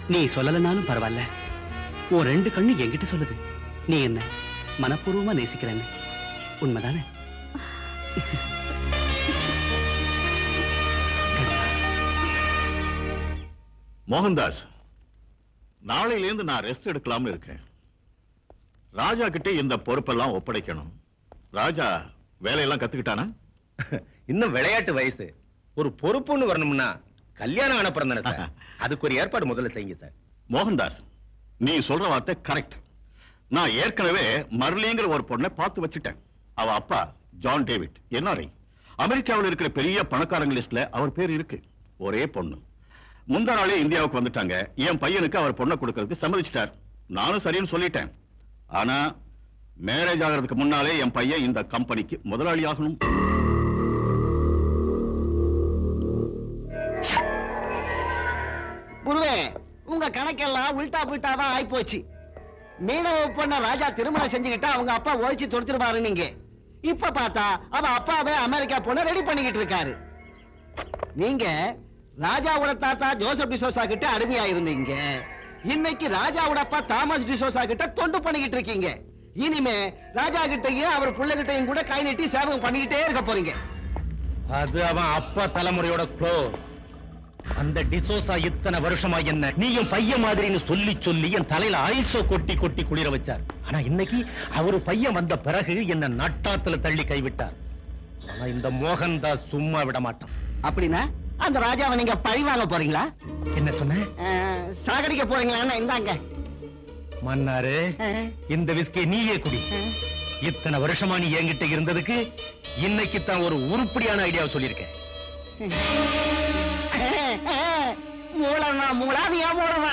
நீ சொல்லலனாலும் பரவாயில்ல உன் ரெண்டு கண்ணு என்கிட்ட சொல்லுது நீ என்ன மனப்பூர்வமா நேசிக்கிறேன்னு உண்மைதானே? மோகன்தாஸ், நாளையிலேருந்து நான் ரெஸ்ட் எடுக்கலாம்னு இருக்கேன். ராஜா கிட்ட இந்த பொறுப்பெல்லாம் ஒப்படைக்கணும். ராஜா வேலையெல்லாம் கத்துக்கிட்டானா? இன்னும் விளையாட்டு வயசு. ஒரு பொறுப்புன்னு வரணும்னா கல்யாணம் அனுப்புறேன் தானே சார். அதுக்கு ஒரு ஏற்பாடு முதல்ல செய்யுங்க சார். மோகன்தாஸ், நீ சொல்ற வார்த்தை கரெக்ட். நான் ஏற்கனவே மர்லிங்கிற ஒரு பொண்ணை பார்த்து வச்சுட்டேன். அவ அப்பா ஜான் டேவிட் NRI. அமெரிக்காவில் இருக்கிற பெரிய பணக்காரங்க லிஸ்ட்ல அவர் பேர் இருக்கு. ஒரே பொண்ணு. முந்தா நாளே இந்தியாவுக்கு வந்துட்டாங்க. என் பையனுக்கு அவர் பொண்ணை கொடுக்கறதுக்கு சம்மதிச்சிட்டார். நானும் சரின்னு சொல்லிட்டேன். ஆனா மேரேஜ் ஆகிறதுக்கு முன்னாலே என் பையன் இந்த கம்பெனிக்கு முதலாளி ஆகணும். குருவே, உங்க கணக்கெல்லாம் உல்டா புல்டாவா ஆயிப்போச்சு. மீனவ பொண்ண ராஜா திருமணம் செஞ்சுக்கிட்டா அவங்க அப்பா ஒழிச்சு தொடுத்துருவாரு. நீங்க இப்ப பார்த்தா அவ அப்பாவே அமெரிக்கா பொண்ண ரெடி பண்ணிக்கிட்டு இருக்காரு. நீங்க ராஜாவோட தாத்தா ஜோசப் டிசோசா கிட்ட அடிமையா இருந்தீங்க. இன்னைக்கு ராஜாவோட அப்பா தாமஸ் டிசோசா கிட்ட தொண்டு பண்ணிக்கிட்டு இருக்கீங்க. இனிமே ராஜா கிட்டையும் அவர் புள்ள கிட்டையும் கூட கை நீட்டி சேவகம் பண்ணிக்கிட்டே இருக்க போறீங்க. அது அவன் அப்பா தலைமுறையோட க்ளோஸ். அந்த டிசோசா இத்தனை வருஷமா என்ன நீயும் பையன் மாதிரின்னு சொல்லி சொல்லி என் தலையில ஐசோ கொட்டி கொட்டி குளிர வச்சார். ஆனா இன்னைக்கு அவரு பையன் வந்த பிறகு என்ன நட்டாத்துல தள்ளி கைவிட்டார். ஆனா இந்த மோகன்தாஸ் சும்மா விட மாட்டான். அப்படின்னா அந்த ராஜாவை நீங்க பழி வாங்க போறீங்களா? என்ன சொன்ன? சாகடிக்க போறீங்களா? இந்தாங்க மன்னாரு, இந்த விஸ்கி நீயே குடி. இத்தனை வருஷமா நீ என்கிட்ட இருந்ததுக்கு இன்னைக்கு தான் ஒரு உருப்படியான ஐடியாவை சொல்லியிருக்கேன். மூலமா மூலாதியா மூலமா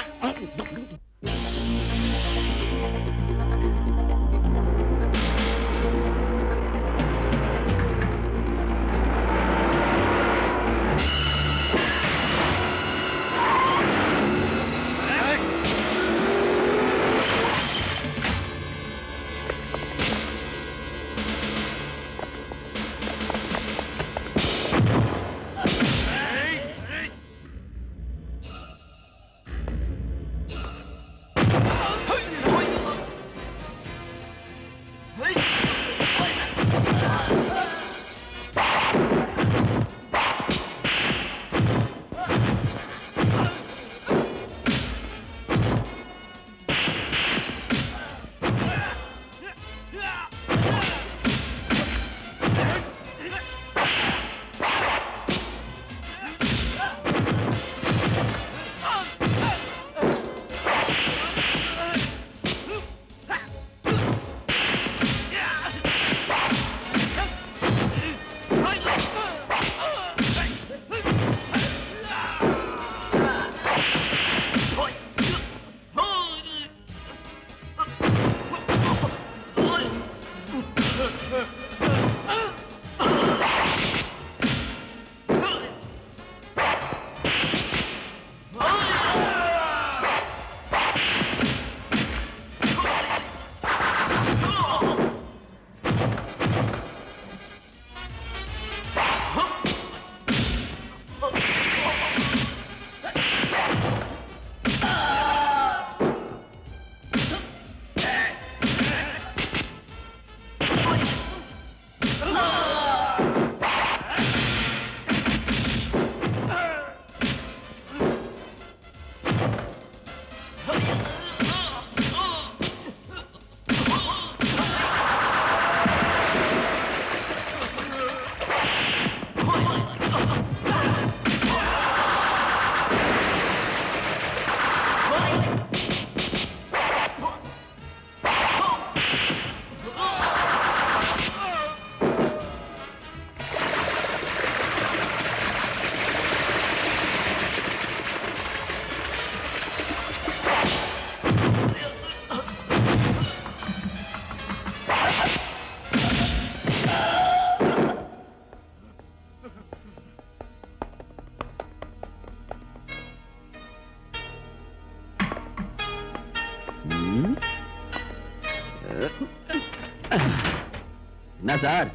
என்ன சார்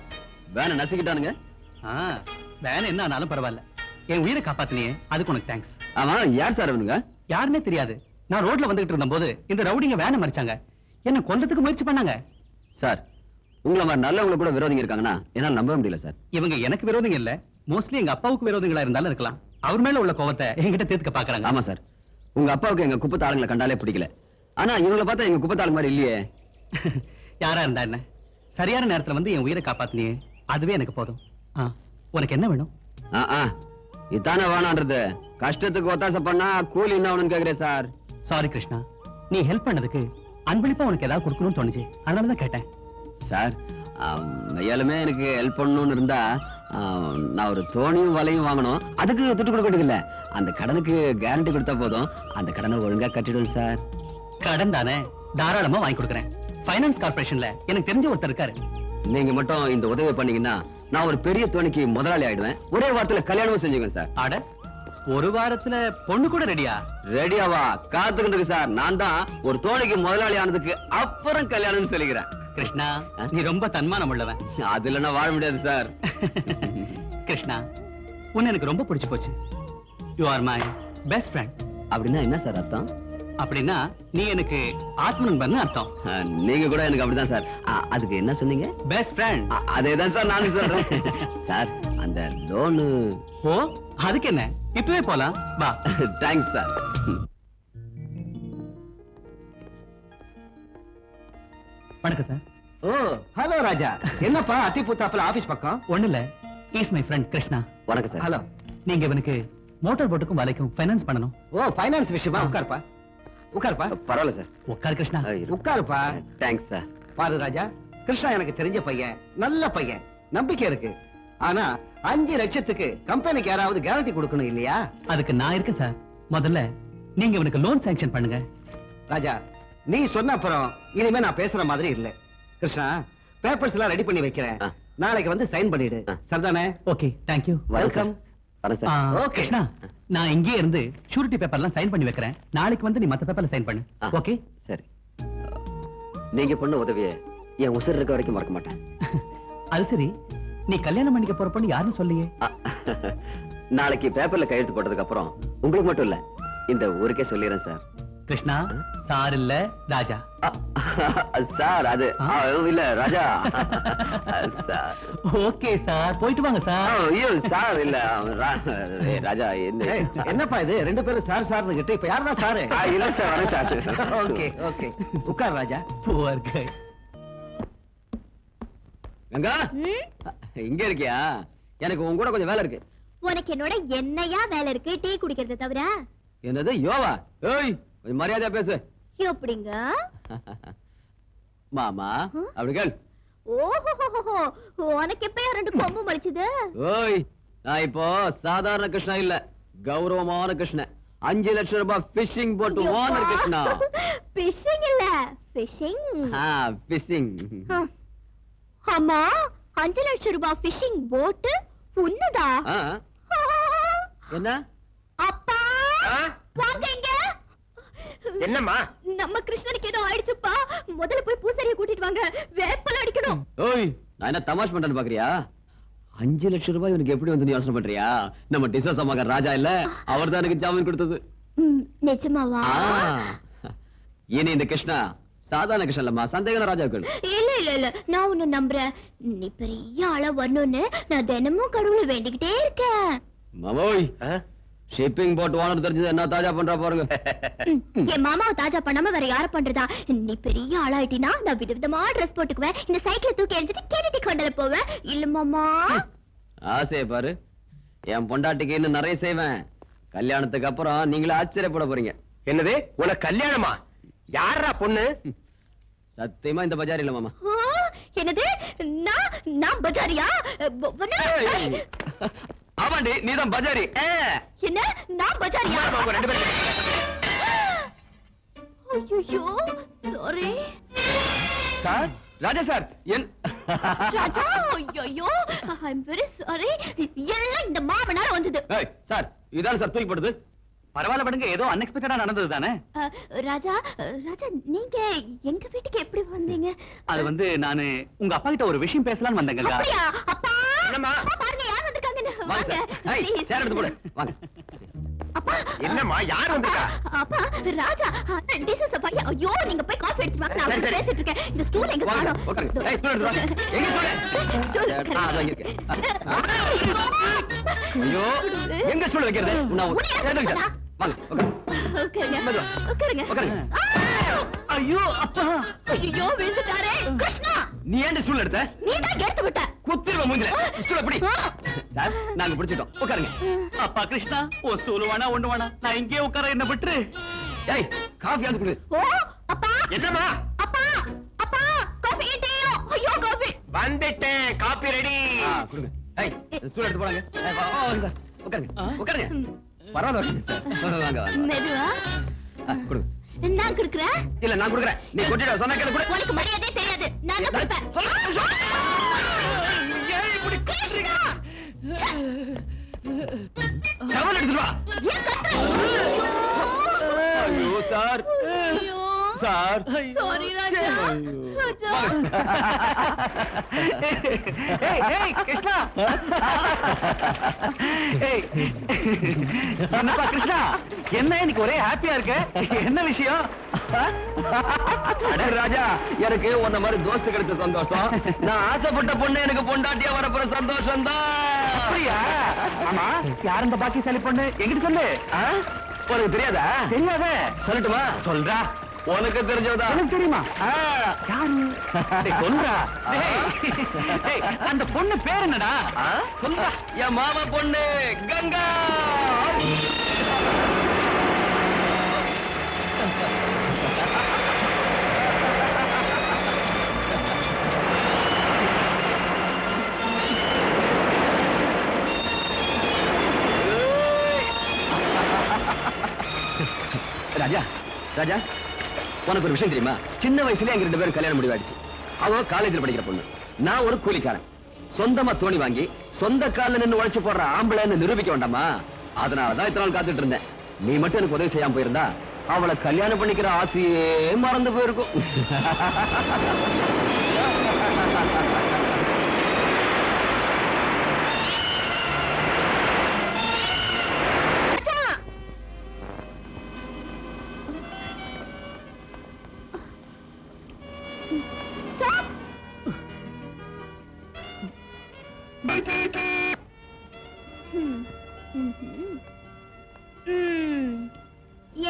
வேனை நசுக்கிட்டானுங்க? வேனை என்ன ஆனாலும் பரவாயில்ல, என் உயிரை காப்பாத்தினியே அதுக்கு உனக்கு தேங்க்ஸ். ஆமா, யார் சார் அவனுங்க? யாருன்னே தெரியாது. நான் ரோட்ல வந்துகிட்டு இருந்த போது இந்த ரவுடிங்க வேனை மறிச்சாங்க. என்ன கொல்றதுக்கு முயற்சி பண்ணாங்க. சார் உங்களை மாதிரி நல்லவங்க கூட விரோதிங்க இருக்காங்கன்னா என்னால நம்ப முடியல சார். இவங்க எனக்கு விரோதிங்க இல்ல, மோஸ்ட்லி எங்க அப்பாவுக்கு விரோதிகளா இருந்தாலும் இருக்கலாம். அவர் மேல உள்ள கோவத்தை என்கிட்ட தீர்த்துக்க பாக்குறாங்க. ஆமா சார், உங்க அப்பாவுக்கு எங்க குப்பத்து ஆளுங்களை கண்டாலே பிடிக்கல. ஆனா இவங்களை பார்த்தா எங்க குப்பத்து ஆளுங்க மாதிரி இல்லையே. யாரா இருந்தா என்ன, சரியான நேரத்துல வந்து என் உயிரை காப்பாத்தினியே, அதுவே எனக்கு போதும். உனக்கு என்ன வேணும்? இதானே வேணான்றது. கஷ்டத்துக்கு ஒத்தாசை பண்ணா கூலி என்ன வேணும்னு கேக்குறேன் சார். சாரி கிருஷ்ணா, நீ ஹெல்ப் பண்ணதுக்கு அன்பளிப்பா உனக்கு ஏதாவது கொடுக்கணும்னு தோணுச்சு, அதனாலதான் கேட்டேன். சார் மெய்யாலுமே எனக்கு ஹெல்ப் பண்ணணும்னு இருந்தா நான் ஒரு தோணியும் வலையும் வாங்கணும். அதுக்கு துட்டு கொடுக்கறது இல்ல, அந்த கடனுக்கு கேரண்டி கொடுத்தா போதும். அந்த கடனை ஒழுங்கா கட்டிடுவேன் சார். கடன் தானே, தாராளமா வாங்கி கொடுக்குறேன். பைனான்ஸ் கார்பரேஷன்ல எனக்கு தெரிஞ்ச ஒருத்தர் இருக்காரு. நீங்க மட்டும் இந்த உதவி பண்ணீங்கன்னா நான் ஒரு பெரிய தோணிக்கு முதலாளி ஆயிடுவேன். ஒரே வாரத்துல கல்யாணமும் செஞ்சுக்குவேன் சார். ஆட ஒரு வாரத்துல பொண்ணு கூட ரெடியா? ரெடியாவா? காத்துக்கிட்டு இருக்கு சார். நான் தான் ஒரு தோணிக்கு முதலாளி ஆனதுக்கு அப்புறம் கல்யாணம் சொல்லிக்கிறேன். கிருஷ்ணா, நீ ரொம்ப தன்மானம் உள்ளவன். அது இல்லைன்னா வாழ முடியாது சார். கிருஷ்ணா, உன்னை எனக்கு ரொம்ப பிடிச்சு போச்சு. You are my best friend. அப்படின்னா என்ன சார் அர்த்தம்? அப்படின்னா நீ எனக்கு ஆத்ம நண்பன் அர்த்தம். நீங்க கூட எனக்கு அப்படிதான் சார். அதுக்கு என்ன சொன்னீங்க? Best friend. அதேதான் சார் நானும் சொல்றேன். சார் அந்த லோனு. ஓ, அதுக்கு என்ன, இப்பவே போலாம் வா. Thanks sir. வணக்கம் சார். ஓ ஹலோ ராஜா. என்னப்பா அத்திபுத்தாப்புல ஆபீஸ் பக்கம்? ஒண்ணு இல்ல, இஸ் மை ஃப்ரெண்ட் கிருஷ்ணா. வணக்கம் சார். ஹலோ. நீங்க இவனுக்கு மோட்டார் போட்டுக்கும் வலைக்கும் ஃபைனான்ஸ் பண்ணணும். ஓ ஃபைனான்ஸ் விஷயமா? உட்காருப்பா உட்காருப்பா. பரவாயில்ல சார். உட்கார் கிருஷ்ணா. உட்காருப்பா. Thanks sir. பாரு ராஜா, கிருஷ்ணா எனக்கு தெரிஞ்ச பையன், நல்ல பையன், நம்பிக்கை இருக்கு. ஆனா 5 லட்சத்துக்கு கம்பெனிக்கு யாராவது கேரண்டி கொடுக்கணும் இல்லையா? அதுக்கு நான் இருக்கேன் சார். முதல்ல நீங்க இவனுக்கு லோன் சாங்ஷன் பண்ணுங்க. ராஜா, நீ சொன்ன அப்புறம் இனிமே நான் பேசுற மாதிரி இல்ல. கிருஷ்ணா, பேப்பர்ஸ் எல்லாம் ரெடி பண்ணி வைக்கிறேன். நாளைக்கு வந்து சைன் பண்ணிடு. சரிதானே? Okay, thank you. Welcome. Okay Krishna, நான் இங்கே இருந்து ஷூரிட்டி பேப்பர்லாம் சைன் பண்ணி வைக்கிறேன். நாளைக்கு வந்து நீ மத்த பேப்பர்ல சைன் பண்ணு. ஓகே சரி. நீங்க பண்ண உதவியை என் உசுர் இருக்க வரைக்கும் மறக்க மாட்டேன். அது சரி, நீ கல்யாணம் பண்ணிக்க போற பொண்ணு யாருன்னு சொல்லியே? நாளைக்கு பேப்பர்ல கையெழுத்து போட்டதுக்கு அப்புறம் உங்களுக்கு மட்டும் இல்ல, இந்த ஊருக்கே சொல்லிடுறேன் சார். கிருஷ்ணா, சார் இல்ல ராஜா. சார் அது இல்ல ராஜா. ஓகே சார், போயிட்டு வாங்க சார். ஐயோ சார் இல்ல ராஜா. என்னப்பா இது ரெண்டு பேரும் சார் சார்னு கிட்ட இப்ப யாருதான் சாரு? இல்ல சார், வரேன் சார். ஓகே ஓகே, உட்கார் ராஜா. Poor guy. கங்கா, இங்க இருக்கியா? எனக்கு உன் கூட கொஞ்சம் வேலை இருக்கு. உனக்கு என்னோட என்னையா வேலை இருக்கு? டீ குடிக்கிறத தவிர. என்னது யோவா? ஏய், கொஞ்சம் மரியாதையா பேசு. எப்படிங்க மாமா? அப்படி கேள். ஓஹோ, உனக்கு எப்ப 2 கொம்பு மடிச்சது? ஓய், நான் இப்போ சாதாரண கிருஷ்ணா இல்ல, கௌரவமான கிருஷ்ணன். 5 லட்சம் ரூபாய் பிஷிங் போட்டு ஓனர் கிருஷ்ணா. பிஷிங் இல்ல, பிஷிங். பிஷிங். அம்மா, 5 லட்சம் ரூபாய் பிஷிங் போட்டு உன்னதா? என்ன அப்பா, வாங்க இங்க. என்னம்மா? நம்ம கிருஷ்ணனுக்கு ஏதோ ஆயிடுச்சுப்பா. முதல்ல போய் பூசாரியை கூட்டிட்டு வாங்க, வேப்பல அடிக்கணும். ஓய், நான் என்ன தமாஷ் பண்றேன்னு பாக்குறியா? 5 லட்சம் ரூபாய் உனக்கு எப்படி வந்து யோசனை பண்றியா? நம்ம டிசோஸ் மகன் ராஜா இல்ல, அவர் தான் எனக்கு ஜாமீன் கொடுத்தது. நிஜமாவா? இனி இந்த கிருஷ்ணா சாதாரண கிருஷ்ணன் இல்லம்மா, சந்தேகம் ராஜாக்கள். இல்ல இல்ல இல்ல, நான் உன்னை நம்புறேன். நீ பெரிய ஆளா வரணும்னு நான் தினமும் கடவுளை வேண்டிக்கிட்டே இருக்கேன். மாமோய், ஷிப்பிங் போட் ஓனர் தெரிஞ்சது என்ன தாஜா பண்றா பாருங்க. என் மாமாவை தாஜா பண்ணாம வேற யார பண்றதா? நீ பெரிய ஆளாயிட்டினா நான் விதவிதமா ட்ரெஸ் போட்டுக்குவேன். இந்த சைக்கிளை தூக்கி எரிஞ்சிட்டு கேட்டி கொண்டல போவேன். இல்ல மாமா? ஆசைய பாரு, என் பொண்டாட்டிக்கு இன்னும் நிறைய செய்வேன். கல்யாணத்துக்கு அப்புறம் நீங்களே ஆச்சரியப்பட போறீங்க. என்னது, உனக்கு கல்யாணமா? யாரா பொண்ணு? சத்தியமா இந்த பஜார் இல்ல மாமா. என்னது? நான் பஜாரியா? ஆமாண்டி, நீதான் பஜாரி. என்ன, நான் பஜாரியா? ஐயோ, சாரி சார். ராஜா சார், ராஜா, ஐயோ, ஐ அம் வெரி சாரி. எல்லாம் இந்த மாமனால வந்தது. சார், இதான் சார் தூக்கி போடுது. பரவாயில்ல படுங்க, ஏதோ அன்எக்ஸ்பெக்டடா நடந்தது தானே. ராஜா, ராஜா, நீங்க எங்க வீட்டுக்கு எப்படி வந்தீங்க? அது வந்து நானு உங்க அப்பா கிட்ட ஒரு விஷயம் பேசலாம்னு வந்தேங்க. அப்படியா? அப்பா, என்னம்மா? பாருங்க யார் வந்திருக்காங்கன்னு. வாங்க சார். வாங்க. சேர் எடுத்து போடு. வாங்க. அப்பா என்னம்மா யார் வந்திருக்கா? அப்பா ராஜா டிசஸ் அப்பா ஐயோ நீங்க போய் காஃபி எடுத்து வாங்க நான் சரி, சரி. பேசிட்டு இருக்கேன் இந்த ஸ்டூல் எங்க வாங்க, காணோம் உட்காருங்க. ஏய், stool எடுத்து வாங்க. எங்க stool? அதான் இங்க இருக்கு. ஐயோ எங்க ஸ்டூல் வைக்கிறது? நான் எடுத்துக்கிட்டேன். வாங்க உட்காருங்க மெதுவா. உட்காருங்க உட்காருங்க. ஐயோ அப்பா ஐயோ விழுந்துட்டாரே கிருஷ்ணா நீ ஏன் ஸ்டூல் எடுத்த? நீ தான் எடுத்து விட்ட குத்திருவ மூஞ்சில. ஸ்டூல் எப்படி? சார் நாங்க பிடிச்சிட்டோம். உட்காருங்க. அப்பா கிருஷ்ணா ஒரு ஸ்டூல் வேணா ஒண்ணு வேணா நான் இங்கே உட்கார என்ன விட்டுரு. ஏய் காஃபி ஆந்து குடு. ஓ அப்பா என்னம்மா? அப்பா அப்பா காஃபி டீயோ ஐயோ காஃபி வந்துட்டேன், காப்பி ரெடி. கொடுங்க. ஏய் ஸ்டூல் எடுத்து போறாங்க. வாங்க சார். உட்காருங்க. உட்காருங்க. பரவாயில்ல சார். வாங்க வாங்க. மெதுவா கொடுங்க. நான் குடுக்குறேன் இல்ல நான் கொடுக்குறேன். நீ கொட்டிட சொன்னா கேளு கொடு. உனக்கு மரியாதை தெரியாது நான் தான் கொடுப்பேன் ஏய் இப்படி கிருஷ்ணா. டவல் எடுத்து வா. ஏன் கத்துற? ஐயோ சார். ஐயோ சார். சாரி ராஜா ராஜா ஏய் கிருஷ்ணா. ஏய் என்னப்பா கிருஷ்ணா என்ன இன்னைக்கு ஒரே ஹாப்பியா இருக்க? என்ன விஷயம்? அட ராஜா எனக்கு உன்ன மாதிரி தோஸ்து கிடைச்ச சந்தோஷம். நான் ஆசைப்பட்ட பொண்ணு எனக்கு பொண்டாட்டியா வரப்போற சந்தோஷம் தான். அப்படியா? ஆமா யார் இந்த பாக்கியசாலி பொண்ணு எங்கிட்ட சொல்லு. உனக்கு தெரியாதா? தெரியாத. சொல்லட்டுமா? சொல்றா. உனக்கு தெரிஞ்சதா? எனக்கு தெரியுமா? யாரு? டேய், சொல்றா. டேய், அந்த பொண்ணு பேர் என்னடா? சொல்றா. என் மாமா பொண்ணு கங்கா. ராஜா ராஜா உனக்கு ஒரு விஷயம் தெரியுமா? சின்ன வயசுல எங்க 2 பேரும் கல்யாணம் முடிவாயிடுச்சு. அவ காலேஜில் படிக்கிற பொண்ணு, நான் ஒரு கூலிக்காரன். சொந்தமா தோணி வாங்கி சொந்த காலில் நின்று உழைச்சு போடுற ஆம்பளைன்னு நிரூபிக்க வேண்டாமா? அதனாலதான் இத்தனை நாள் காத்துட்டு இருந்தேன். நீ மட்டும் எனக்கு உதவி செய்யாம போயிருந்தா அவளை கல்யாணம் பண்ணிக்கிற ஆசையே மறந்து போயிருக்கும்.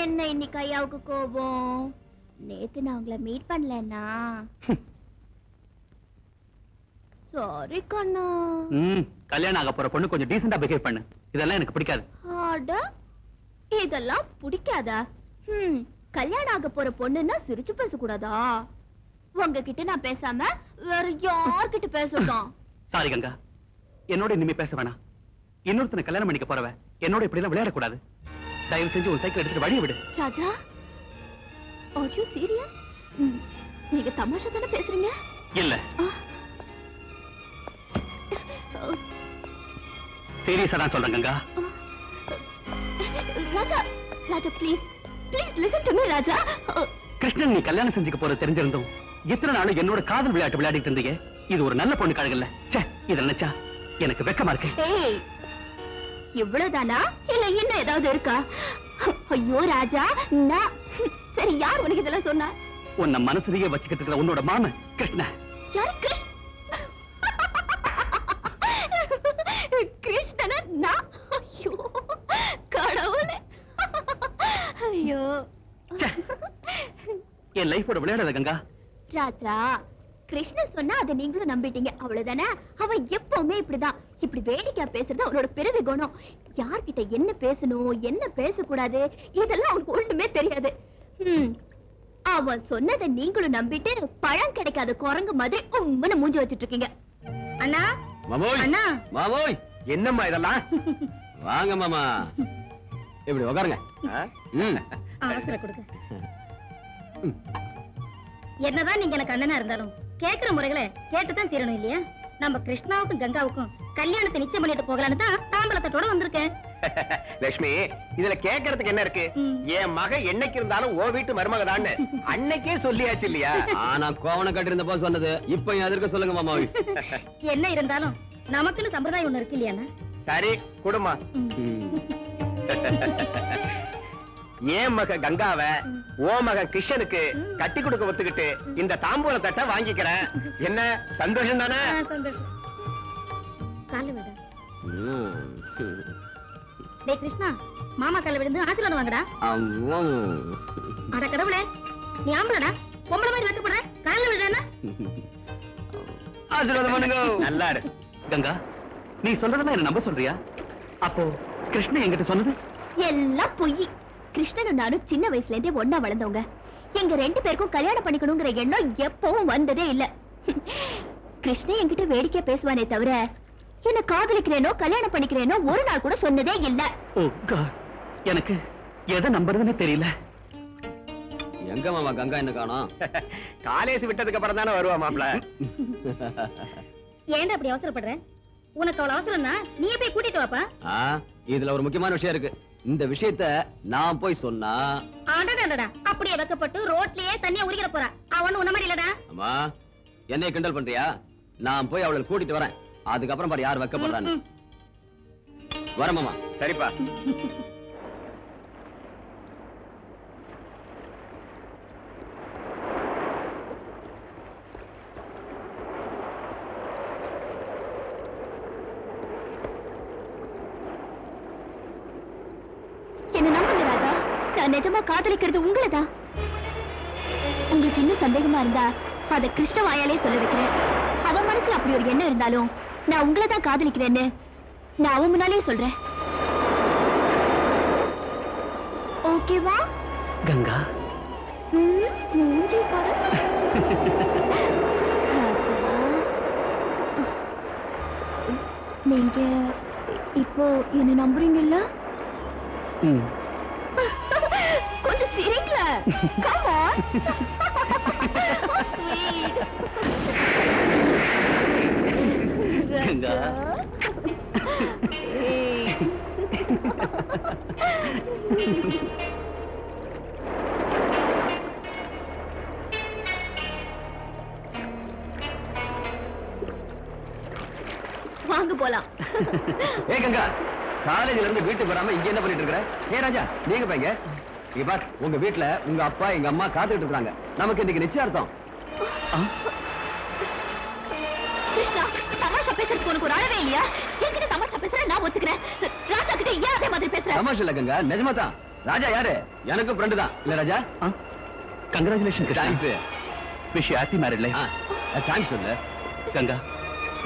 என்ன இன்னைக்கு ஐயாவுக்கு கோபம்? நேத்து நான் உங்களை மீட் பண்ணலன்னா சாரி கண்ணா. கல்யாணம் ஆக போற பொண்ணு கொஞ்சம் டீசெண்டா பிஹேவ் பண்ணு. இதெல்லாம் எனக்கு பிடிக்காது. அட இதெல்லாம் பிடிக்காதா? கல்யாணம் ஆக போற பொண்ணுன்னா சிரிச்சு பேசக்கூடாதா? உங்ககிட்ட நான் பேசாம வேற யார்கிட்ட பேசட்டும்? சாரி கங்கா, என்னோட இனிமே பேச வேணாம். இன்னொருத்தனை கல்யாணம் பண்ணிக்க போறவ என்னோட இப்படி எல்லாம் விளையாடக்கூடாது. தயவு செஞ்சு உன் சைக்கிள் எடுத்துட்டு வழிய விடு. ராஜா, are you serious? நீங்க தமாஷா தானே பேசுறீங்க? இல்ல சீரியஸா தான் சொல்றேன் Ganga. Raja, Raja please please listen to me Raja. Krishnan நீ கல்யாணம் செஞ்சுக்க போற தெரிஞ்சிருந்தும் இத்தனை நாள் என்னோட காதல் விளையாட்டு விளையாடிட்டு இருந்தீங்க. இது ஒரு நல்ல பொண்ணு கழகல்ல. ச்சே, இத நினைச்சா எனக்கு வெக்கமா இருக்கு. ஏய், இவ்வளவுதானா இல்ல இன்னும் ஏதாவது இருக்கா? ஐயோ ராஜா, நான் சரி யார் உனக்கு இதெல்லாம் சொன்னா? உன்னை மனசுலயே வச்சுக்கிட்டு இருக்கிற உன்னோட மாமன் கிருஷ்ண. யார் கிருஷ்ண? கிருஷ்ணனா நான்? ஐயோ கடவுளே, ஐயோ. என் லைஃபோட விளையாடாத கங்கா. ராஜா, கிருஷ்ணன் சொன்னா அதை நீங்களும் நம்பிட்டீங்க, அவ்வளவுதானே? அவன் எப்பவுமே இப்படிதான், இப்படி வேடிக்கையா பேசுறது அவனோட பிறவி குணம். யார்கிட்ட என்ன பேசணும் என்ன பேசக்கூடாது இதெல்லாம் அவனுக்கு ஒண்ணுமே தெரியாது. அவன் சொன்னதை நீங்களும் நம்பிட்டு பழம் கிடைக்காத குரங்கு மாதிரி உம்முன்னு மூஞ்சி வச்சிட்டு இருக்கீங்க. அண்ணா மாமோய், அண்ணா. மாமோய், என்னம்மா இதெல்லாம்? வாங்க மாமா, இப்படி உட்காருங்க. அவசர கொடுங்க. என்னதான் நீங்க எனக்கு அண்ணனா இருந்தாலும் கேக்குற முறைகளை கேட்டுதான் தீரணும் இல்லையா? நம்ம கிருஷ்ணாவுக்கும் கங்காவுக்கும் கல்யாணத்தை நிச்சயம் பண்ணிட்டு போகலான்னு தான் தாம்பலத்தோட வந்திருக்கேன். லட்சுமி, இதுல கேட்கறதுக்கு என்ன இருக்கு? என் மக என்னைக்கு இருந்தாலும் ஓ வீட்டு மருமகதான்னு அன்னைக்கே சொல்லியாச்சு இல்லையா? ஆனா கோவண கட்டிருந்தப்போ சொன்னது இப்ப எதற்கு சொல்லுங்க மாமாவி. என்ன இருந்தாலும் நமக்குன்னு சம்பிரதாயம் ஒண்ணு இருக்கு இல்லையா? சரி குடுமா. ஏன் மக கங்காவ ஓ மகன் கிருஷ்ணனுக்கு கட்டி கொடுக்க ஒத்துக்கிட்டு இந்த தாம்பூல தட்டை வாங்கிக்கிறேன். என்ன சந்தோஷம் தானே? சந்தோஷம். கால விட. டேய் கிருஷ்ணா, மாமா கால விழுந்து ஆசீர்வாதம் வாங்கடா. அட கடவுளே, நீ ஆம்பளடா, பொம்பளை மாதிரி வெட்டப்படுற, கால விடுறேன்னா? ஆசீர்வாதம் பண்ணுங்க. நல்லா இரு. கங்கா, நீ சொல்றதெல்லாம் என்ன நம்ப சொல்றியா? அப்போ கிருஷ்ணன் என்கிட்ட சொன்னது எல்லாம் பொய். கிருஷ்ணனும் நானும் சின்ன வயசுல இருந்தே ஒண்ணா வளர்ந்தவங்க. எங்க 2 பேருக்கும் கல்யாணம் பண்ணிக்கணுங்கிற எண்ணம் எப்பவும் வந்ததே இல்ல. கிருஷ்ணன் என்கிட்ட வேடிக்கையா பேசுவானே தவிர என்ன காதலிக்கிறேனோ கல்யாணம் பண்ணிக்கிறேனோ ஒரு நாள் கூட சொன்னதே இல்ல. ஓ காட், எனக்கு எதை நம்புறதுன்னு தெரியல. எங்க மாமா கங்கா என்ன காணோம்? காலேஜ் விட்டதுக்கு அப்புறம் தானே வருவா மாப்ள. ஏன்டா அப்படி அவசரப்படுற? உனக்கு அவ்வளவு அவசரம்னா நீயே போய் கூட்டிட்டு வாப்பா. இதுல ஒரு முக்கியமான விஷயம் இருக்கு. இந்த விஷயத்த நான் போய் சொன்னா அடடடடா, அப்படியே வெக்கப்பட்டு ரோட்லயே தண்ணிய உரிக்கிற போறா. அவன் உன்ன மாதிரி இல்லடா. அம்மா, என்னைய கிண்டல் பண்றியா? நான் போய் அவளை கூட்டிட்டு வரேன். அதுக்கப்புறம் பாரு யார் வெக்கப்படுறான்னு. வரேன் மாமா. சரிப்பா. என்ன நம்புங்க ராஜா, நான் நிஜமா காதலிக்கிறது உங்களதான். உங்களுக்கு இன்னும் சந்தேகமா இருந்தா அத கிருஷ்ண வாயாலே சொல்ல வைக்கிறேன். அவன் மனசுல அப்படி ஒரு எண்ணம் இருந்தாலும் நான் உங்களை தான் காதலிக்கிறேன்னு நான் அவன் முன்னாலே சொல்றேன். ஓகேவா கங்கா? மூஞ்சி பாரு. ராஜா, நீங்க இப்போ என்ன நம்புறீங்கல்ல? கொஞ்சம் சிரிக்கல. Come on. Sweet. கங்கா. வாங்க போலாம். ஏ கங்கா, காலேஜ்ல இருந்து வீட்டுக்கு வராம இங்க என்ன பண்ணிட்டு இருக்கற? ஏ ராஜா, நீங்க போங்க. இங்க பார், உங்க வீட்ல உங்க அப்பா எங்க அம்மா காத்துக்கிட்டு இருக்காங்க. நமக்கு இன்னைக்கு நிச்சயார்த்தம். கிருஷ்ணா, தமாஷா பேசுறதுக்கு உனக்கு ஒரு அளவே இல்லையா? என்கிட்ட தமாஷா பேசுற நான் ஒத்துக்கிறேன். ராஜா கிட்ட ஏன் அதே மாதிரி பேசுற? தமாஷா இல்ல கங்கா, நிஜமா தான். ராஜா யாரு? எனக்கு ஃப்ரெண்டு தான். இல்ல Raja? Congratulation Krishna. Thanks. Wish you happy married life. Thanks சொல்லு. கங்கா,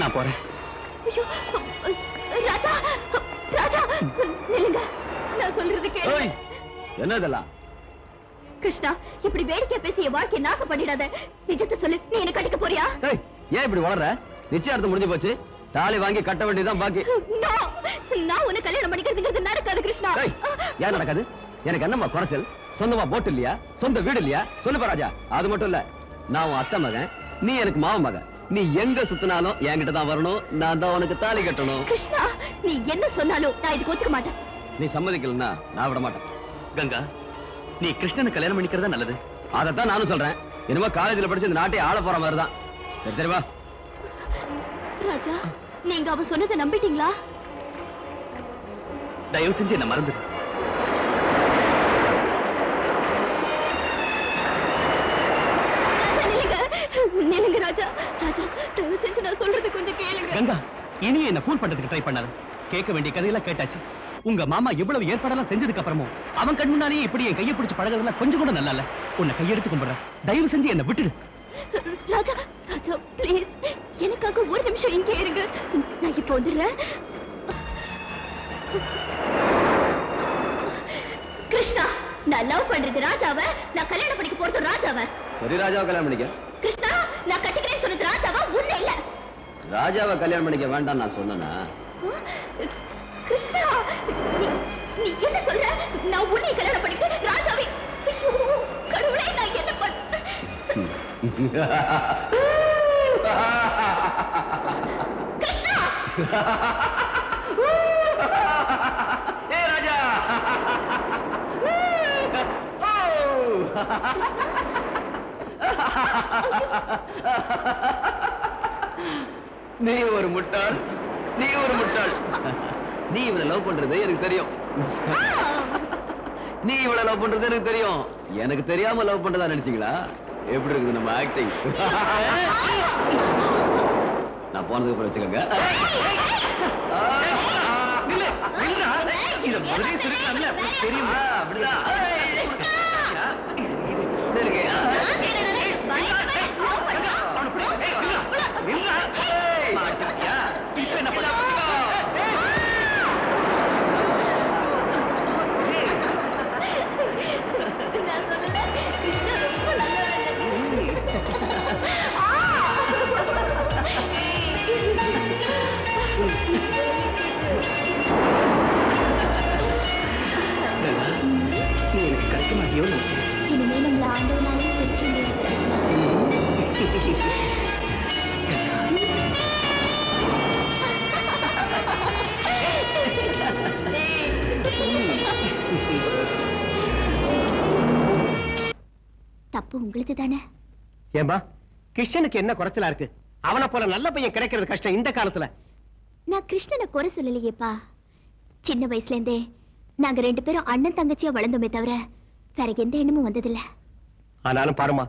நான் போறேன். ஐயோ, ராஜா, ராஜா, நில்லுங்க. நான் சொல்றது கேளு. என்ன இதெல்லாம்? கிருஷ்ணா, இப்படி வேடிக்கை பேசி என் வாழ்க்கையை நாசம் பண்ணிடாத. நிஜத்தை சொல்லு, நீ என்ன கட்டிக்க போறியா? ஏன் இப்படி வளர்ற? நிச்சயார்த்தம் முடிஞ்சு போச்சு. தாலி வாங்கி கட்ட வேண்டியதுதான் பாக்கி. நான் உன்னை கல்யாணம் பண்ணிக்கிறதுங்கிறது நடக்காது கிருஷ்ணா. ஏன் நடக்காது? எனக்கு என்னம்மா குறைச்சல்? சொந்தமா போட்டு இல்லையா? சொந்த வீடு இல்லையா? சொல்லுப்பா ராஜா. அது மட்டும் இல்ல, நான் உன் அத்தை மகன், நீ எனக்கு மாவன் மகன். நீ எங்க சுத்தினாலும் என்கிட்ட தான் வரணும். நான் தான் உனக்கு தாலி கட்டணும். கிருஷ்ணா, நீ என்ன சொன்னாலும் நான் இதுக்கு ஒத்துக்க மாட்டேன். நீ சம்மதிக்கலன்னா நான் விட மாட்டேன். கங்கா, நீ கிருஷ்ணனை கல்யாணம் பண்ணிக்கிறதா நல்லது. அதைத்தான் நானும் சொல்றேன். இனிமே காலேஜ்ல படிச்சு இந்த நாட்டை ஆள போற மாதிரி தான். தெரியுமா ராஜா, நீங்க அவ சொன்னதை நம்பிட்டீங்களா? தயவு செஞ்சு என்ன மறந்து. நில்லுங்க ராஜா. ராஜா, தயவு செஞ்சு நான் சொல்றது கொஞ்சம் கேளுங்க. கங்கா, இனி என்ன ஃபூல் பண்றதுக்கு ட்ரை பண்ணாத. கேட்க வேண்டிய கதையெல்லாம் கேட்டாச்சு. உங்க மாமா இவ்வளவு ஏற்பாடெல்லாம் செஞ்சதுக்கு அப்புறமும் அவன் கண் முன்னாலேயே இப்படி என் கையை பிடிச்சு பழகிறதுலாம் கொஞ்சம் கூட நல்லா இல்ல. உன்னை கையெடுத்து கும்பிடுறேன். தயவு செஞ்சு என்ன விட்டுடு. ராஜா, ராஜா ப்ளீஸ், எனக்காக ஒரு நிமிஷம் இங்கே இருங்க. நான் இப்போ வந்துடுறேன். கிருஷ்ணா, நான் லவ் பண்றது ராஜாவை, நான் கல்யாணம் பண்ணிக்க போறது ராஜாவை. சரி, ராஜாவை கல்யாணம் பண்ணிக்க. கிருஷ்ணா, நான் கட்டிக்கிறேன்னு சொன்னது ராஜாவா, உன்னை இல்ல. ராஜாவை கல்யாணம் பண்ணிக்க வேண்டாம் நான் சொன்னேனா? கிருஷ்ணா, நீ என்ன சொல்ற? நான் உன்னை கல்யாணம் பண்ணிக்க ராஜாவை. ஐயோ கடவுளே, நான் என்ன பண்ண? கிருஷ்ணா! ஏ ராஜா! நீ ஒரு முட்டாள், நீ ஒரு முட்டாள். நீ இவனை லவ் பண்றது எனக்கு தெரியும். நீ இவ்வளவு லவ் பண்றது எனக்கு தெரியும். எனக்கு தெரியாம லவ் பண்றதா நினைச்சீங்களா? எப்படி இருக்குது நம்ம ஆக்டிங்? நான் போனதுக்கு அப்புறம் வச்சுக்கோங்க. அப்படிதான் இனிமே நம்மள ஆண்டவனாலே பிரிக்க தப்பு உங்களுக்கு தானே? ஏம்பா, கிருஷ்ணனுக்கு என்ன குறைச்சலா இருக்கு? அவனை போல நல்ல பையன் கிடைக்கிறது கஷ்டம் இந்த காலத்துல. நான் கிருஷ்ணனை குறை சொல்லலையேப்பா. சின்ன வயசுல இருந்தே நாங்க 2 பேரும் அண்ணன் தங்கச்சியா வளர்ந்தோமே தவிர வேற எந்த எண்ணமும் வந்ததில்ல. ஆனாலும் பாருமா,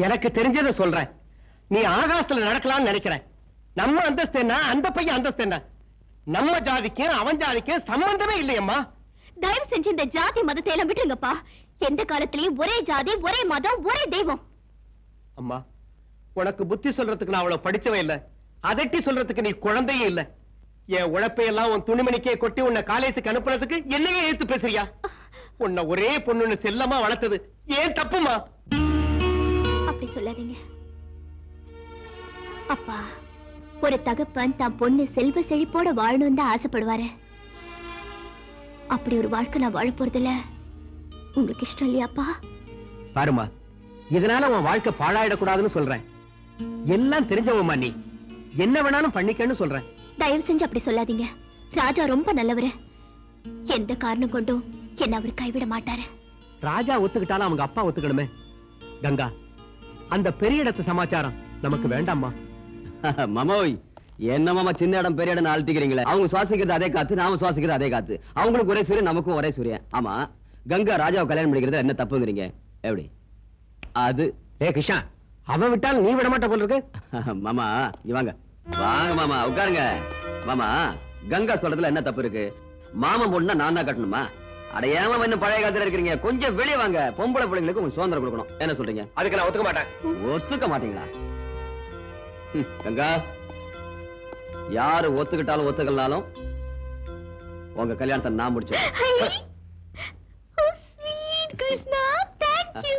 எனக்கு தெரிஞ்சதை சொல்றேன். நீ ஆகாசத்துல நடக்கலாம்னு நினைக்கிற. நம்ம அந்தஸ்து என்ன, அந்த பையன் அந்தஸ்து என்ன? நம்ம ஜாதிக்கும் அவன் ஜாதிக்கும் சம்பந்தமே இல்லையம்மா. தயவு செஞ்சு இந்த ஜாதி மதத்தை எல்லாம் விட்டுருங்கப்பா. எந்த காலத்திலயும் ஒரே ஜாதி, ஒரே மதம், ஒரே தெய்வம். அம்மா, உனக்கு புத்தி சொல்றதுக்கு நான் அவ்வளவு படிச்சவே இல்ல. அதட்டி சொல்றதுக்கு நீ குழந்தையே இல்ல. என் உழைப்பையெல்லாம் உன் துணிமணிக்கே கொட்டி உன்னை காலேஜுக்கு அனுப்புறதுக்கு என்னையே எடுத்து பேசுறியா? உன்னை ஒரே பொண்ணுன்னு செல்லமா வளர்த்தது ஏன் தப்புமா? அப்படி சொல்லாதீங்க அப்பா. ஒரு தகப்பன் தான் பொண்ணு செல்வ செழிப்போட வாழணும் தான் ஆசைப்படுவாரு. அப்படி ஒரு வாழ்க்கை நான் வாழ போறதில்ல. உங்களுக்கு இஷ்டம் இல்லையாப்பா? பாருமா, இதனால உன் வாழ்க்கை பாழாயிடக்கூடாதுன்னு சொல்றேன். எல்லாம் தெரிஞ்சவமா, நீ என்ன வேணாலும் பண்ணிக்கன்னு சொல்றேன். தயவு செஞ்சு அப்படி சொல்லாதீங்க. ராஜா ரொம்ப நல்லவரு. எந்த காரணம் கொண்டும் என்ன அவர் கைவிட மாட்டாரு. ராஜா ஒத்துக்கிட்டாலும் அவங்க அப்பா ஒத்துக்கணுமே. கங்கா, அந்த பெரிய இடத்து சமாச்சாரம் நமக்கு வேண்டாமா? மாமோய், என்ன மாமா சின்ன இடம் பெரிய இடம் அழட்டிக்கிறீங்களே? அவங்க சுவாசிக்கிறது அதே காத்து, நாம சுவாசிக்கிறது அதே காத்து. அவங்களுக்கு ஒரே சூரியன், நமக்கும் ஒரே சூரியன். ஆமா, கங்கா ராஜாவை கல்யாணம் பண்ணிக்கிறது என்ன தப்புங்கிறீங்க? எப்படி அது? கிருஷ்ணா, அவன் விட்டாலும் நீ விட மாட்ட போல இருக்கு. மாமா வாங்க வாங்க மாமா, உட்காருங்க. மாமா, கங்கா சொல்றதுல என்ன தப்பு இருக்கு? மாமன் பொண்ணா நான் தான் கட்டணுமா? அடையாம இன்னும் பழைய காலத்துல இருக்கிறீங்க. கொஞ்சம் வெளியே வாங்க. பொம்பளை பிள்ளைங்களுக்கு கொஞ்சம் சுதந்திரம் கொடுக்கணும். என்ன சொல்றீங்க? அதுக்கு நான் ஒத்துக்க மாட்டேன். ஒத்துக்க மாட்டீங்களா? கங்கா, யாரு ஒத்துக்கிட்டாலும் ஒத்துக்கலனாலும் உங்க கல்யாணத்தை நான் முடிச்சேன். Krishna, thank you.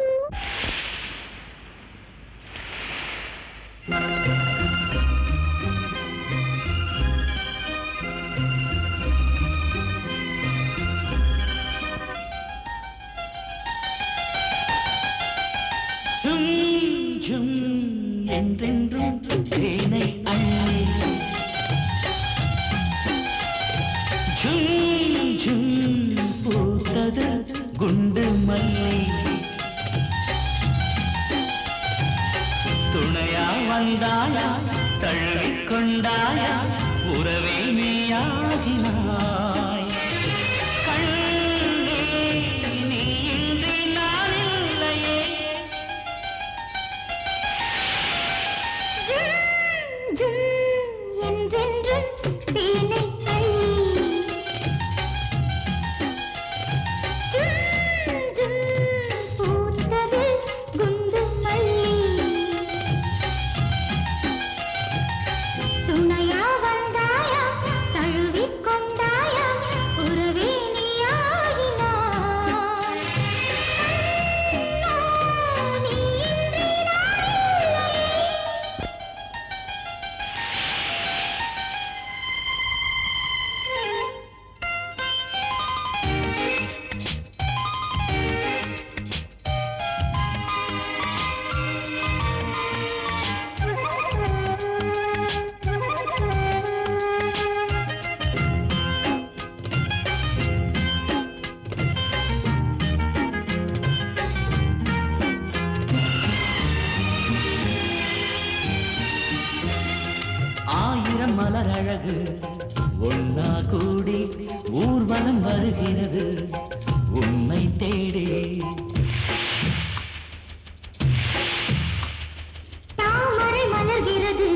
என்றென்றும் தேனை அள்ளி ஜும் ஜும் பூத்தது குண்டு மல்லி. துணையா வந்தாயா, தழுவிக் கொண்டாயா, உறவே நீயாகினாய். கண்ணே, நீ இன்றி நான் இல்லையே. என்றென்றும் தேனை அள்ளி ஜும் ஜும் பூத்தது குண்டு மல்லி. துணையா வந்தாயா, தழுவிக் கொண்டாயா, உறவே நீயாகினாய். நீ இன்றி நான் இல்லையே. ஆயிரம் மலர் அழகு ஒன்னா கூடி ஊர்வலம் வருகிறது உன்னை தேடி. தாமரை மலர்கிறது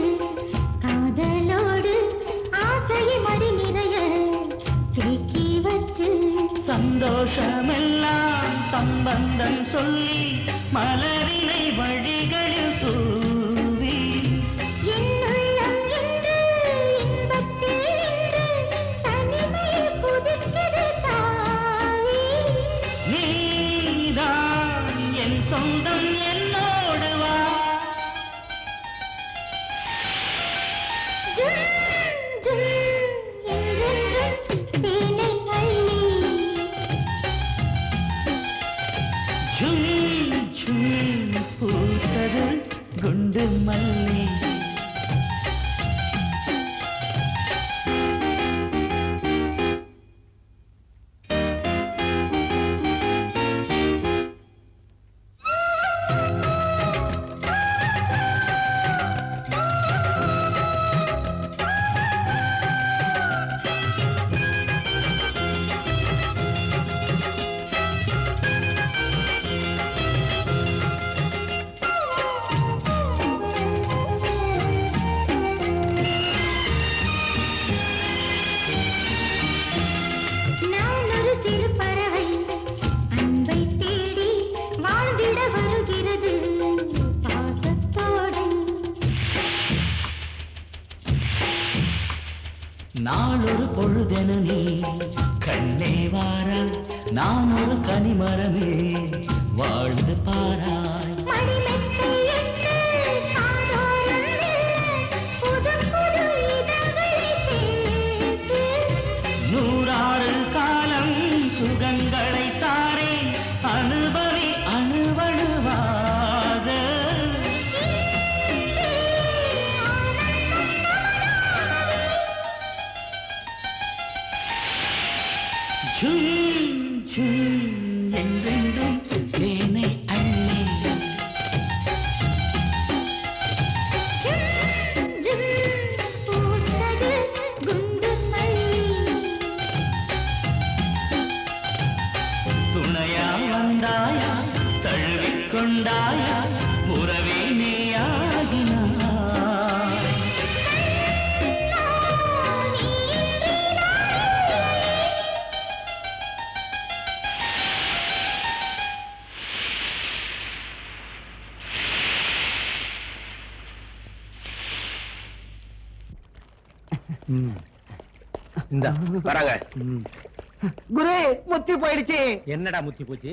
காதலோடு ஆசையை மடி நிறைய தேக்கி வச்சு சந்தோஷமெல்லாம் சம்பந்தம் சொல்லி மலரினை வழிகளில் தூவி என் உள்ளம் என்று இன்பத்தில் நின்று தனிமையில் குதிக்கிறது தாவி. நீதான் என் சொந்தம் என்னோடு வா. ஜும் ஜும் என்றென்றும் தேனை அள்ளி ஜும் ஜும் பூத்தது குண்டு மல்லி. நான் ஒரு சிறு பறவை அன்பை தேடி வாழ்ந்திட வருகிறது பாசத்தோடு. நாளொரு பொழுதென நீ கண்ணே வாரா, நான் ஒரு கனிமரமே வாழ்ந்து பாராய். மடிமெத்தை என்று காதோரம் மெல்ல புது புது இதழ்களை பேசு. நூறாறு காலம் சுகங்களை தாரே அனுபவி அணுவணுவாக. ஜும் ஜும் என்றென்றும் தேனை அள்ளி. ஜும் ஜும் பூத்தது குண்டு மல்லி. துணையா வந்தாயா தழுவிக் கொண்டாயா உறவே நீயாகினாய். இந்த வராங்க. குரு முத்தி போயிடுச்சு. என்னடா முத்தி போச்சு?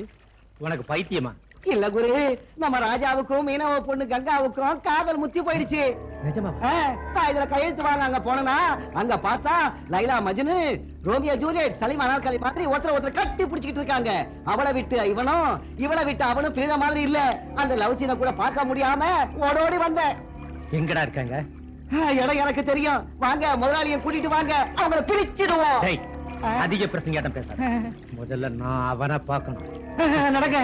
உனக்கு பைத்தியமா? இல்ல குரு, நம்ம ராஜாவுக்கும் மீனவ பொண்ணு கங்காவுக்கும் காதல் முத்தி போயிடுச்சு. நிஜமா? நான் இதுல கையெழுத்து வாங்க அங்க போனா அங்க பார்த்தா லைலா மஜ்னு, ரோமியோ ஜூலியட், சலீம் அனார்கலி மாதிரி ஒருத்தர் கட்டி பிடிச்சிட்டு இருக்காங்க. அவளை விட்டு இவனும் இவளை விட்டு அவனும் பிரிந்த மாதிரி இல்ல. அந்த லவ் சீனை கூட பார்க்க முடியாம ஓடோடி வந்தேன். எங்கடா இருக்காங்க? இடம் எனக்கு தெரியும். வாங்க முதலாளியை கூட்டிட்டு வாங்க, அவங்களை பிரிச்சிடுவோம். டேய், அதிக பிரசங்காட்டம் பேசாத. முதல்ல நான் அவனை பார்க்கணும். நடங்க.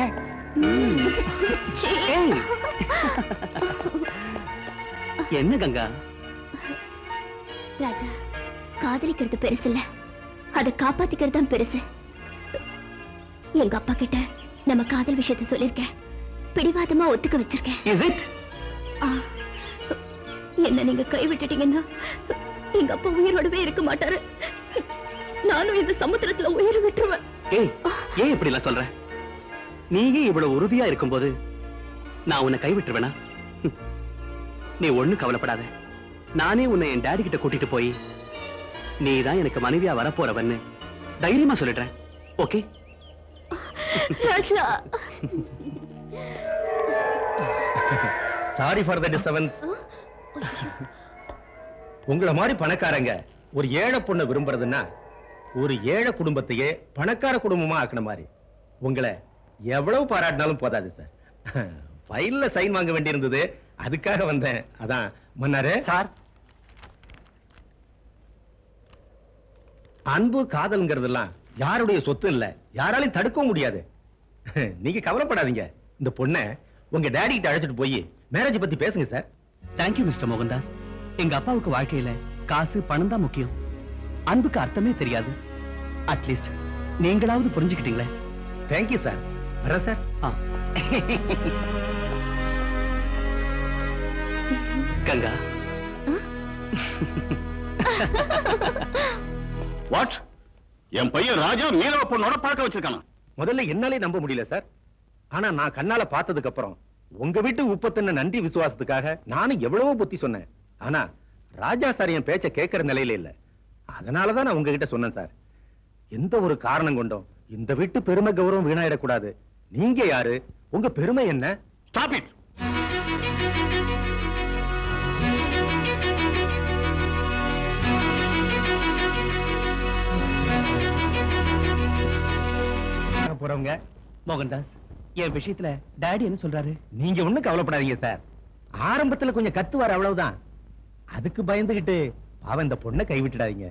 என்ன கங்கா? ராஜா, காதலிக்கிறது பெருசு இல்ல, அதை காப்பாத்திக்கிறது தான் பெருசு. எங்க அப்பா கிட்ட நம்ம காதல் விஷயத்தை சொல்லிருக்கேன். பிடிவாதமா ஒத்துக்க வச்சிருக்கேன். Is it? ஆ, என்ன நீங்க கைவிட்டுட்டீங்கன்னா எங்க அப்பா உயிரோடவே இருக்க மாட்டாரு. நானும் இந்த சமுத்திரத்துல உயிர் விட்டுருவேன். ஏய், ஏன் இப்படி எல்லாம் சொல்ற? நீயே இவ்வளவு உறுதியா இருக்கும்போது நான் உன்னை கைவிட்டுருவேனா? நீ ஒண்ணு கவலைப்படாத. நானே உன்னை என் டாடி கிட்ட கூட்டிட்டு போய் நீதான் எனக்கு மனைவியா வரப்போறவன்னு தைரியமா சொல்லிடுறேன். Okay? Raja, sorry for the disturbance. உங்கள மாதிரி பணக்காரங்க ஒரு ஏழை பொண்ணை விரும்புறதுன்னா ஒரு ஏழை குடும்பத்தையே பணக்கார குடும்பமா ஆக்கின மாதிரி. உங்களை எவ்வளவு பாராட்டினாலும் போதாது சார். ஃபைல்ல சைன் வாங்க வேண்டியிருந்தது, அதுக்காக வந்தேன். அதான் மன்னாரே சார், அன்பு காதல்ங்கிறதெல்லாம் யாருடைய சொத்து இல்ல, யாராலையும் தடுக்கவும் முடியாது. நீங்க கவலைப்படாதீங்க. இந்த பொண்ணை உங்க டாடி கிட்ட அழைச்சிட்டு போய் மேரேஜ் பத்தி பேசுங்க சார். Thank you mister Mohandas. எங்க அப்பாவுக்கு வாழ்க்கையில காசு பணம் தான் முக்கியம். அன்புக்கு அர்த்தமே தெரியாது. அட்லீஸ்ட் நீங்களாவது புரிஞ்சுக்கிட்டீங்களே. Thank you sir. வரேன் சார். கங்கா. வாட்? என் பையன் ராஜா மீனவ பொண்ணோட பழக்க வச்சிருக்கானா? முதல்ல என்னாலே நம்ப முடியல சார். ஆனா நான் கண்ணால பார்த்ததுக்கு அப்புறம் உங்க வீட்டு உப்பத்தின நன்றி விசுவாசத்துக்காக நானும் எவ்வளவோ புத்தி சொன்னேன். ஆனா ராஜா சார் என் பேச்ச கேட்கிற நிலையில இல்ல. அதனாலதான் நான் உங்ககிட்ட சொன்னேன் சார். எந்த ஒரு காரணம் கொண்டும் இந்த வீட்டு பெருமை கௌரவம் வீணாயிடக்கூடாது. நீங்க யாரு? உங்க பெருமை என்ன? Stop it. போறவங்க மோகன்தாஸ், என் விஷயத்துல டாடி என்ன சொல்றாரு? நீங்க ஒண்ணும் கவலைப்படாதீங்க சார். ஆரம்பத்துல கொஞ்சம் கத்துவார், அவ்வளவுதான். அதுக்கு பயந்துகிட்டு அவன் இந்த பொண்ணை கைவிட்டுடாதீங்க.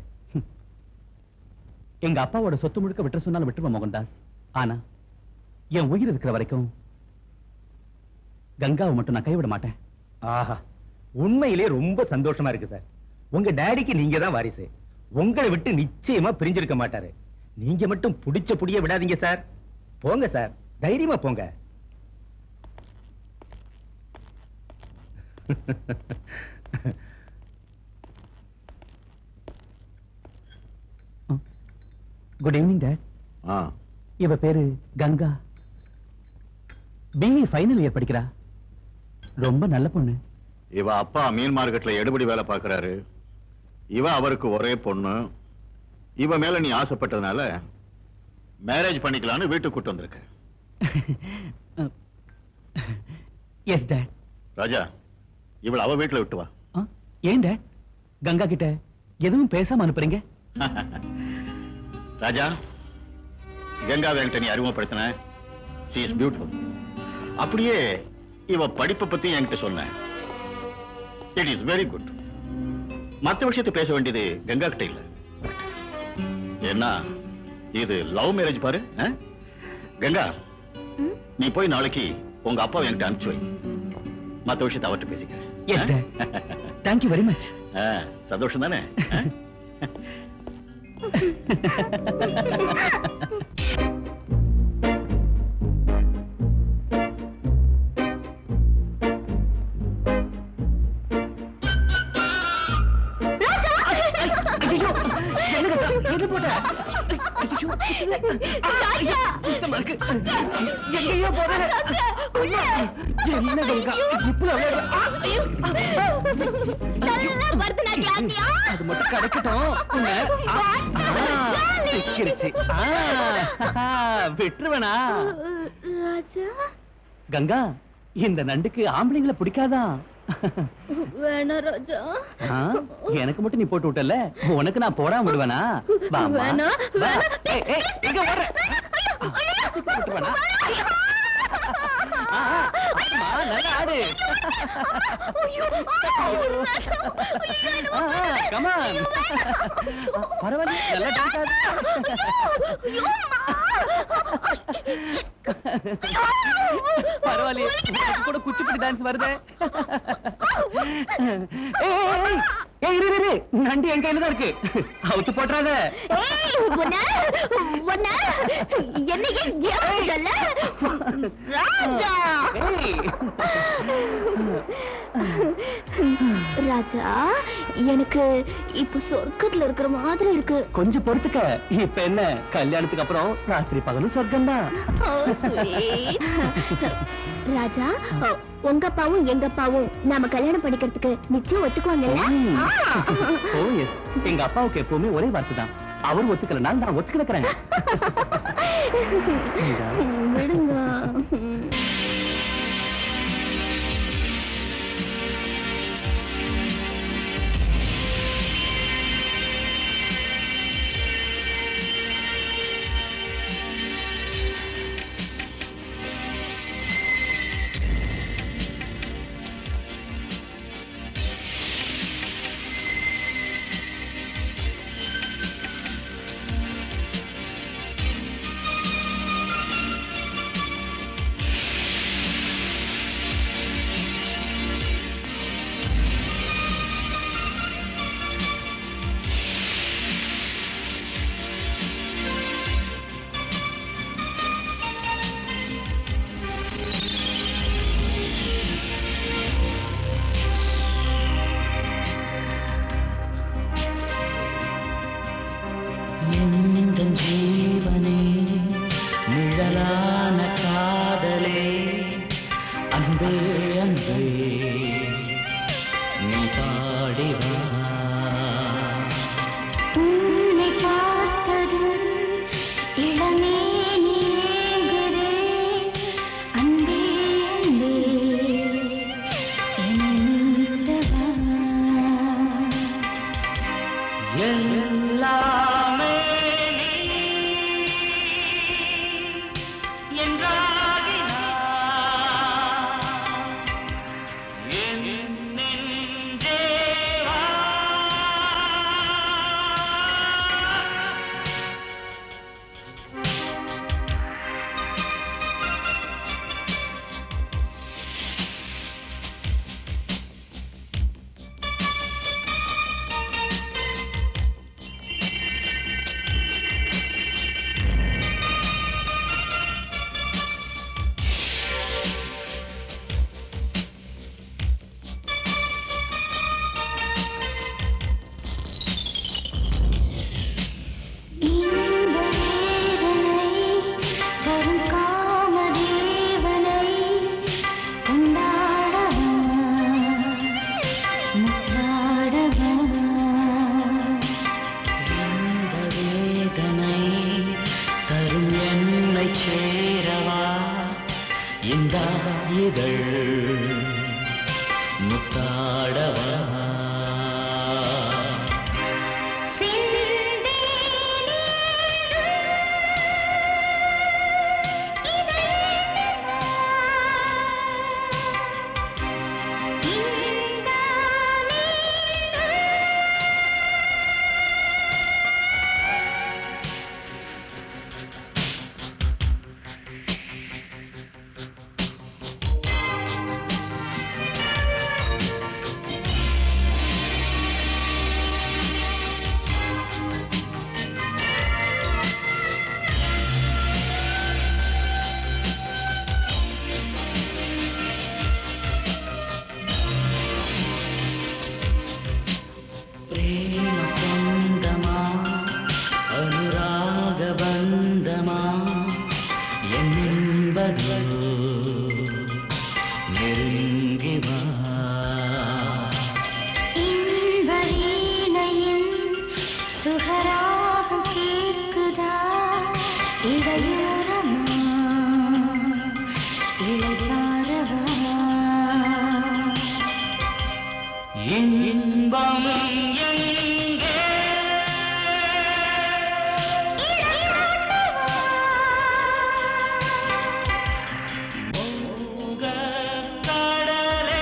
எங்க அப்பாவோட சொத்து முழுக்க விட்டுற சொன்னாலும் விட்டுருவோம் மோகன்தாஸ். ஆனா என் உயிர் இருக்கிற வரைக்கும் கங்காவை மட்டும் நான் கைவிட மாட்டேன். ஆஹா, உண்மையிலே ரொம்ப சந்தோஷமா இருக்கு சார். உங்க டாடிக்கு நீங்க தான் வாரிசு. உங்களை விட்டு நிச்சயமா பிரிஞ்சிருக்க மாட்டாரு. நீங்க மட்டும் புடிச்ச புடிய விடாதீங்க சார். போங்க சார், தைரியமா போங்க. Good evening dot. இவ பேரு கங்கா. பிஇ ஃபைனல் இயர் படிக்கிறா. ரொம்ப நல்ல பொண்ணு. இவ அப்பா மீன் மார்க்கெட்ல எடுபடி வேலை பார்க்கறாரு. இவ அவருக்கு ஒரே பொண்ணு. இவ மேல நீ ஆசைப்பட்டதுனால மேரேஜ் பண்ணிக்கலாம்னு வீட்டுக்கு கூட்டு வந்திருக்க. S dot. ராஜா, இவள அவ வீட்டுல விட்டு வா. ஏன் டாட் கங்கா கிட்ட எதுவும் பேசாம அனுப்புறீங்க? ராஜா, கங்காவை என்கிட்ட நீ அறிமுகப்படுத்தின. she is beautiful. அப்படியே இவ படிப்பை பத்தி என்கிட்ட சொன்ன. it is very good. மத்த விஷயத்தை பேச வேண்டியது கங்கா கிட்ட இல்ல. என்ன இது லவ் மேரேஜ் பாரு. கங்கா, நீ போய் நாளைக்கு உங்க அப்பாவை என்கிட்ட அனுப்பிச்சு வை. மத்த விஷயத்தை அவர்கிட்ட பேசிக்கிறேன். எஸ் டாட். Thank you very much. சந்தோஷம் தானே? அது மட்டும் கிடைக்கட்டும். விட்டுருவேனா? கங்கா, இந்த நண்டுக்கு ஆம்பளைங்களை பிடிக்காதா? வேணா ராஜா. எனக்கு மட்டும் நீ போட்டு விட்டல, உனக்கு நான் போடாம விடுவேனா? வேணா, நல்லா ஆடு. கமான், பரவாயில்ல, நல்லா டான்ஸ் ஆடு. பரவாயில்ல, கூட குச்சிப்புடி டான்ஸ் வருது. நண்டி என் கையில தான் இருக்கு, அவுத்து போட்டுறாத. ராஜா, எனக்கு இப்ப சொர்க்கத்துல இருக்கிற மாதிரி இருக்கு. கொஞ்சம் பொறுத்துக்க. இப்ப என்ன, கல்யாணத்துக்கு அப்புறம் ராத்திரி பகலும் சொர்க்கம் தான். ராஜா, உங்க அப்பாவும் எங்க அப்பாவும் நாம கல்யாணம் பண்ணிக்கிறதுக்கு நிச்சயம் ஒத்துக்குவாங்கல்ல? எங்க அப்பாவுக்கு எப்பவுமே ஒரே வார்த்தை தான், அவர் ஒத்துக்கலனால நான் ஒத்துக்கிறேன். விடுங்க. எல்லாமே முத்தாடவா இன்பம் எங்கே மோகக் கடலே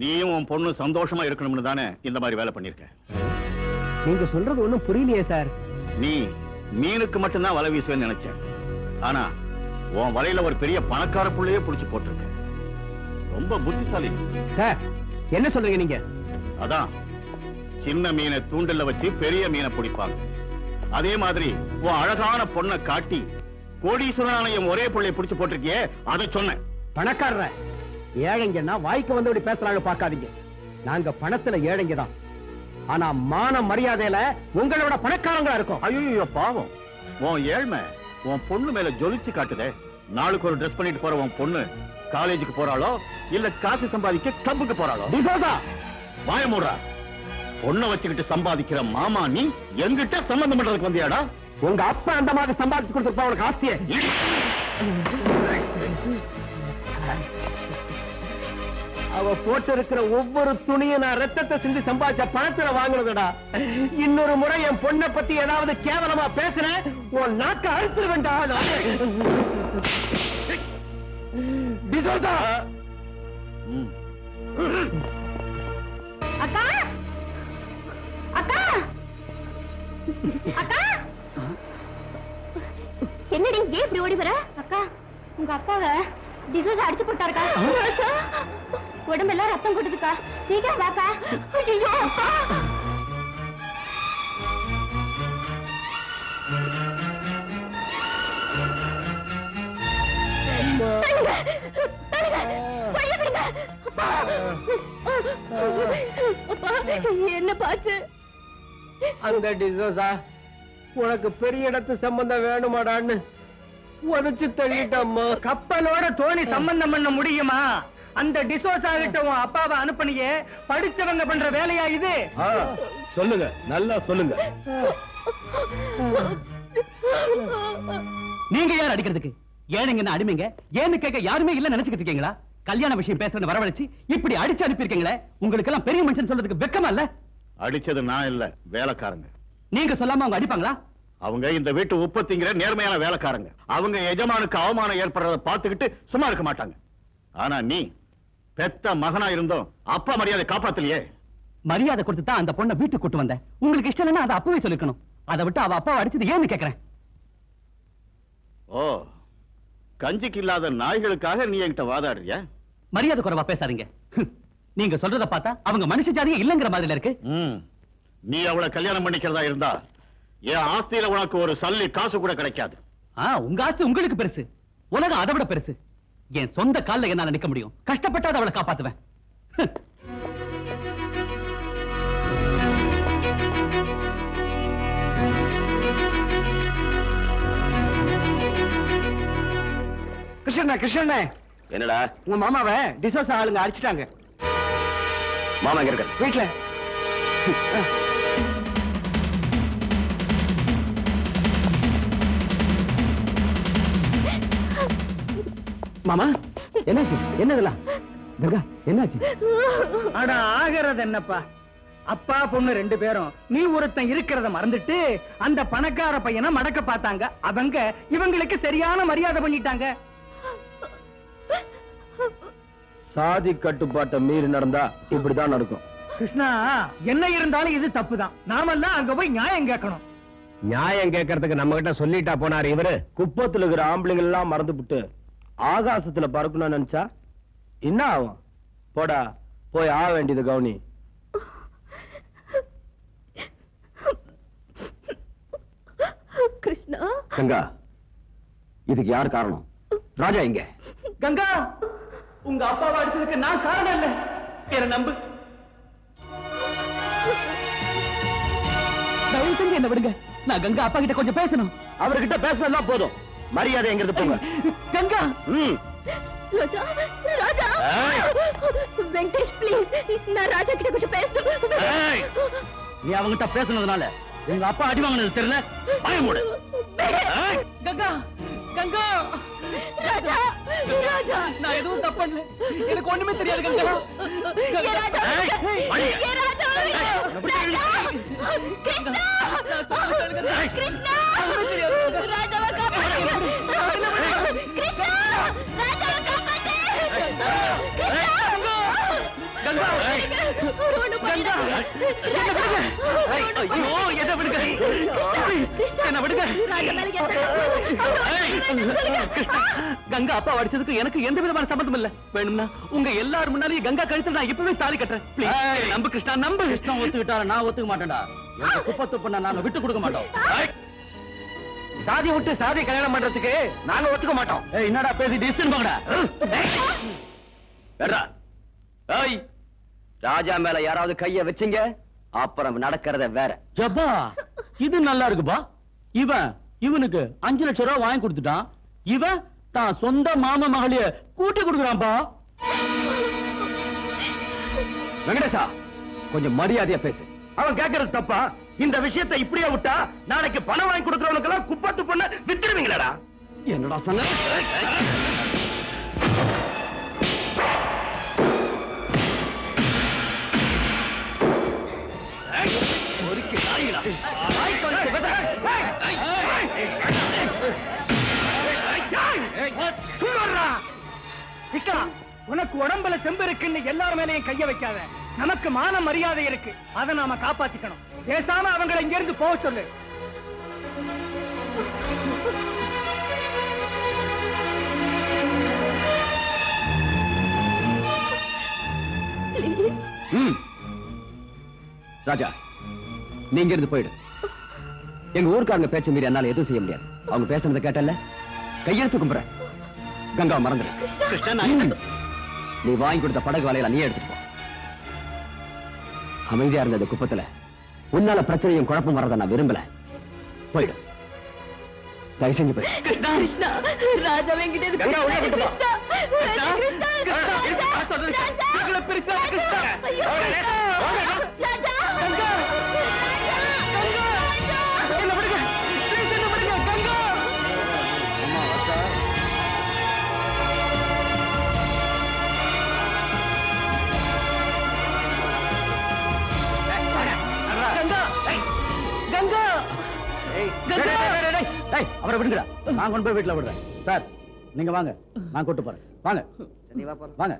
நீயும் உன் பொண்ணு சந்தோஷமா இருக்கணும்னு தானே இந்த மாதிரி வேலை பண்ணிருக்க. நீங்க சொல்றது ஒண்ணும் புரியலையே சார். நீ மீனுக்கு மட்டும்தான் வலை வீசுவேன்னு நினைச்சேன். ஆனா உன் வலையில ஒரு பெரிய பணக்கார புள்ளையே புடிச்சு போட்டிருக்க. ரொம்ப புத்திசாலி சார். என்ன சொல்றீங்க நீங்க? அதான் சின்ன மீனை தூண்டில வச்சு பெரிய மீனை பிடிப்பாங்க. அதே மாதிரி உன் அழகான பொண்ணை காட்டி கோடீஸ்வரனான என் ஒரே பிள்ளையை புடிச்சு போட்டிருக்கியே, அதை சொன்னேன். பணக்காரர ஏழைங்கன்னா வாய்க்கு வந்து இப்படி பேசுறாங்க பாக்காதீங்க. நாங்க பணத்துல ஏழைங்க தான். ஆனா மான மரியாதையில உங்களோட பணக்காரங்களா இருக்கும். ஐயோ பாவம், உன் ஏழ்மை உன் பொண்ணு மேல ஜொலிச்சு காட்டுதே. நாளுக்கு ஒரு ட்ரெஸ் பண்ணிட்டு போற உன் பொண்ணு காலேஜுக்கு போறாளோ இல்ல காசு சம்பாதிக்க கிளப்புக்கு போறாளோ? வாய மூடுறா. பொண்ணை வச்சுக்கிட்டு சம்பாதிக்கிற மாமா நீ எங்கிட்ட சம்பந்தம் பண்றதுக்கு வந்தியாடா? உங்க அப்பா அந்த மாதிரி சம்பாதிச்சு கொடுத்துருப்பா உனக்கு ஆஸ்தியே. அவ போட்டு இருக்கிற ஒவ்வொரு துணியும் நான் ரத்தத்தை சிந்தி சம்பாதிச்ச பணத்துல வாங்கினதுடா. இன்னொரு முறை என் பொண்ணை பத்தி ஏதாவது கேவலமா பேசுறேன், உன் நாக்க அழுத்து வேண்டாம். அக்கா அக்கா அக்கா, என்னடி ஏன் இப்படி ஓடி வர? அக்கா, உங்க அப்பாவை டிசோஸ் அடிச்சு போட்டாருக்கா. உடம்பெல்லாம் ரத்தம் கொட்டுதுக்கா, சீக்கிரம் வாக்கா. ஐயோ அப்பா. என்ன பாச்சு? அந்த டிசோசா உனக்கு பெரிய இடத்து சம்பந்தம் வேணுமாடான்னு உதச்சு தள்ளிட்டம்மா. கப்பலோட தோணி சம்பந்தம் பண்ண முடியுமா? அந்த டிசோசா கிட்ட உன் அப்பாவை அனுப்பினியே, படிச்சவங்க பண்ற வேலையா இது? சொல்லுங்க, நல்லா சொல்லுங்க. நீங்க யார் அடிக்கிறதுக்கு? ஏழைங்க அடிமைங்க ஏன்னு கேட்க யாருமே இல்ல நினைச்சுக்கிட்டு இருக்கீங்களா? கல்யாண விஷயம் பேசுறேன்னு வரவழைச்சு இப்படி அடிச்சு அனுப்பியிருக்கீங்களே, உங்களுக்கு எல்லாம் பெரிய மனுஷன் சொல்றதுக்கு வெக்கமா இல்ல? அடிச்சது நான் இல்ல, வேலைக்காரங்க. நீங்க சொல்லாம அவங்க அடிப்பாங்களா? அவங்க இந்த வீட்டு உற்பத்திங்கிற நேர்மையான வேலைக்காரங்க. அவங்க எஜமானுக்கு அவமானம் ஏற்படுறத பார்த்துக்கிட்டு சும்மா இருக்க மாட்டாங்க. ஆனா நீ பெத்த மகனா இருந்தோம் அப்பா மரியாதை காப்பாத்தலையே. மரியாதை கொடுத்து தான் அந்த பொண்ணை வீட்டுக்கு கூட்டு வந்தேன். உங்களுக்கு இஷ்டம் இல்லைன்னா அதை அப்பவே சொல்லிக்கணும். அதை விட்டு அவ அப்பாவை அடிச்சது ஏன்னு கேக்குறேன். ஓ, கஞ்சிக்கு இல்லாத நாய்களுக்காக நீ என்கிட்ட வாதாடுறியா? மரியாதை குறைவா பேசாதீங்க. நீங்க சொல்றத பார்த்தா அவங்க மனுஷ ஜாதியே இல்லங்கிற மாதிரி இருக்கு. நீ அவளை கல்யாணம் பண்ணிக்கிறதா இருந்தா என் ஆஸ்தியில உனக்கு ஒரு சல்லி காசு கூட கிடைக்காது. உங்க ஆஸ்தி உங்களுக்கு பெருசு, உலகம் அதை விட பெருசு. என் சொந்த கால்ல என்னால நிக்க முடியும். கஷ்டப்பட்டாத அவளை காப்பாத்துவேன். கிருஷ்ண என்னடா உங்க மாமாவை டிசோசா ஆளுங்க அடிச்சிட்டாங்க. மாமா எங்க இருக்க? வீட்டுல. மாமா என்னாச்சு? என்னதெல்லாம் கங்கா என்னாச்சு? அட ஆகிறது என்னப்பா, அப்பா பொண்ணு 2 பேரும் நீ ஒருத்தன் இருக்கிறத மறந்துட்டு அந்த பணக்கார பையனை மடக்க பார்த்தாங்க. அவங்க இவங்களுக்கு சரியான மரியாதை பண்ணிட்டாங்க. சாதி கட்டுப்பாட்டை மீறி நடந்தா இப்படிதான் நடக்கும். கிருஷ்ணா, என்ன இருந்தாலும் இது தப்புதான். நாமெல்லாம் அங்க போய் நியாயம் கேட்கணும். நியாயம் கேட்கறதுக்கு நம்ம கிட்ட சொல்லிட்டா போனாரு இவரு. குப்பத்துல இருக்கிற ஆம்பளைங்க எல்லாம் மறந்துபிட்டு ஆகாசத்துல பறக்கணும்னு நினைச்சா என்ன ஆகும்? போடா, போய் ஆக வேண்டியது கவுனி. கிருஷ்ணா. கங்கா, இதுக்கு யார் காரணம்? ராஜா இங்க. கங்கா, உங்க அப்பாவை அடிச்சதுக்கு நான் காரணம் இல்லை. என்ன நம்பு. தயவு செஞ்சு என்ன விடுங்க. நான் கங்கா அப்பா கிட்ட கொஞ்சம் பேசணும். அவர்கிட்ட பேசலாம் போதும், மரியாதை எங்கிறது போங்க. கங்கா. ராஜா, ராஜா. வெங்கடேஷ் ப்ளீஸ், நான் ராஜா கிட்ட கொஞ்சம் பேசணும். நீ அவங்கிட்ட பேசுனதுனால உங்க அப்பா அடி வாங்கினது தெரியல. பயமுடு. கங்கா, கங்கா. ராஜா, ராஜா. நான் எதுவும் தப்பு பண்ணல. எனக்கு ஒண்ணுமே தெரியாது கங்கா. ஏ ராஜா, ஏ ராஜா. கிருஷ்ணா, கிருஷ்ணா. ராஜாவை காப்பாத்துங்க. கிருஷ்ணா, ராஜாவை காப்பாத்து. கங்கா, கங்கா. ஐயோ, என்ன விடுங்க. என்ன விடுங்க. கங்கா அப்பா அடிச்சதுக்கு எனக்கு எந்த விதமான சம்பந்தம் இல்ல. வேணும்னா உங்க எல்லாரும் முன்னாலேயே கங்கா கழுத்துல நான் இப்பவே தாலி கட்டுறேன். Please, நம்பு கிருஷ்ணா, நம்பு. கிருஷ்ணா ஒத்துக்கிட்டார, நான் ஒத்துக்க மாட்டேன்டா. எனக்கு குப்பத்து பண்ண நாங்க விட்டு கொடுக்க மாட்டோம். சாதி விட்டு சாதி கல்யாணம் பண்றதுக்கு நாங்க ஒத்துக்க மாட்டோம். என்னடா பேசி டிஸ்டன் போங்கடா. ஏய், ராஜா மேல யாராவது கைய வச்சீங்க அப்புறம் நடக்கிறத வேற. ஜப்பா, இது நல்லா இருக்குப்பா. இவனுக்கு 5 லட்சம் ரூபாய் வாங்கி கொடுத்துட்டான். இவன் தான் சொந்த மாமா மகளைய கூட்டி கொடுக்குறான்பா. வெங்கடேசா, கொஞ்சம் மரியாதையா பேசு. அவன் கேட்கறது தப்பா? இந்த விஷயத்தை இப்படியே விட்டா நாளைக்கு பணம் வாங்கி கொடுக்கறவனுக்கு எல்லாம் குப்பத்து பண்ண வித்துருவீங்களா? என்னடா சொன்ன? கிருஷ்ணா, உனக்கு உடம்புல செம்பு இருக்குன்னு எல்லார் மேலையும் கைய வைக்காத. நமக்கு மான மரியாதை இருக்கு, அதை நாம காப்பாத்திக்கணும். பேசாம அவங்களை இங்க இருந்து போக சொல்லு. ராஜா, நீங்க இருந்து போயிடு. எங்க ஊருக்காரங்க பேச்ச மீறி என்னால எதுவும் செய்ய முடியாது. அவங்க பேசுறத கேட்டல, கையெழுத்து கும்புற. கங்கா மறந்துடு. நீ வாங்கி கொடுத்த படகு வலையில நீ எடுத்துட்டு போ. அமைதியா இருந்த குப்பத்துல உன்னால பிரச்சனையும் குழப்பம் வரத நான் விரும்பல. போயிடு, தயவு செஞ்சு போயிடு. கிருஷ்ணா, ராஜா வெங்கிட்ட அப்புறம் விடுங்கடா, நான் கொண்டு போய் வீட்டுல விடுறேன். சார் நீங்க வாங்க, நான் கூட்டு போறேன். வாங்க வாங்க.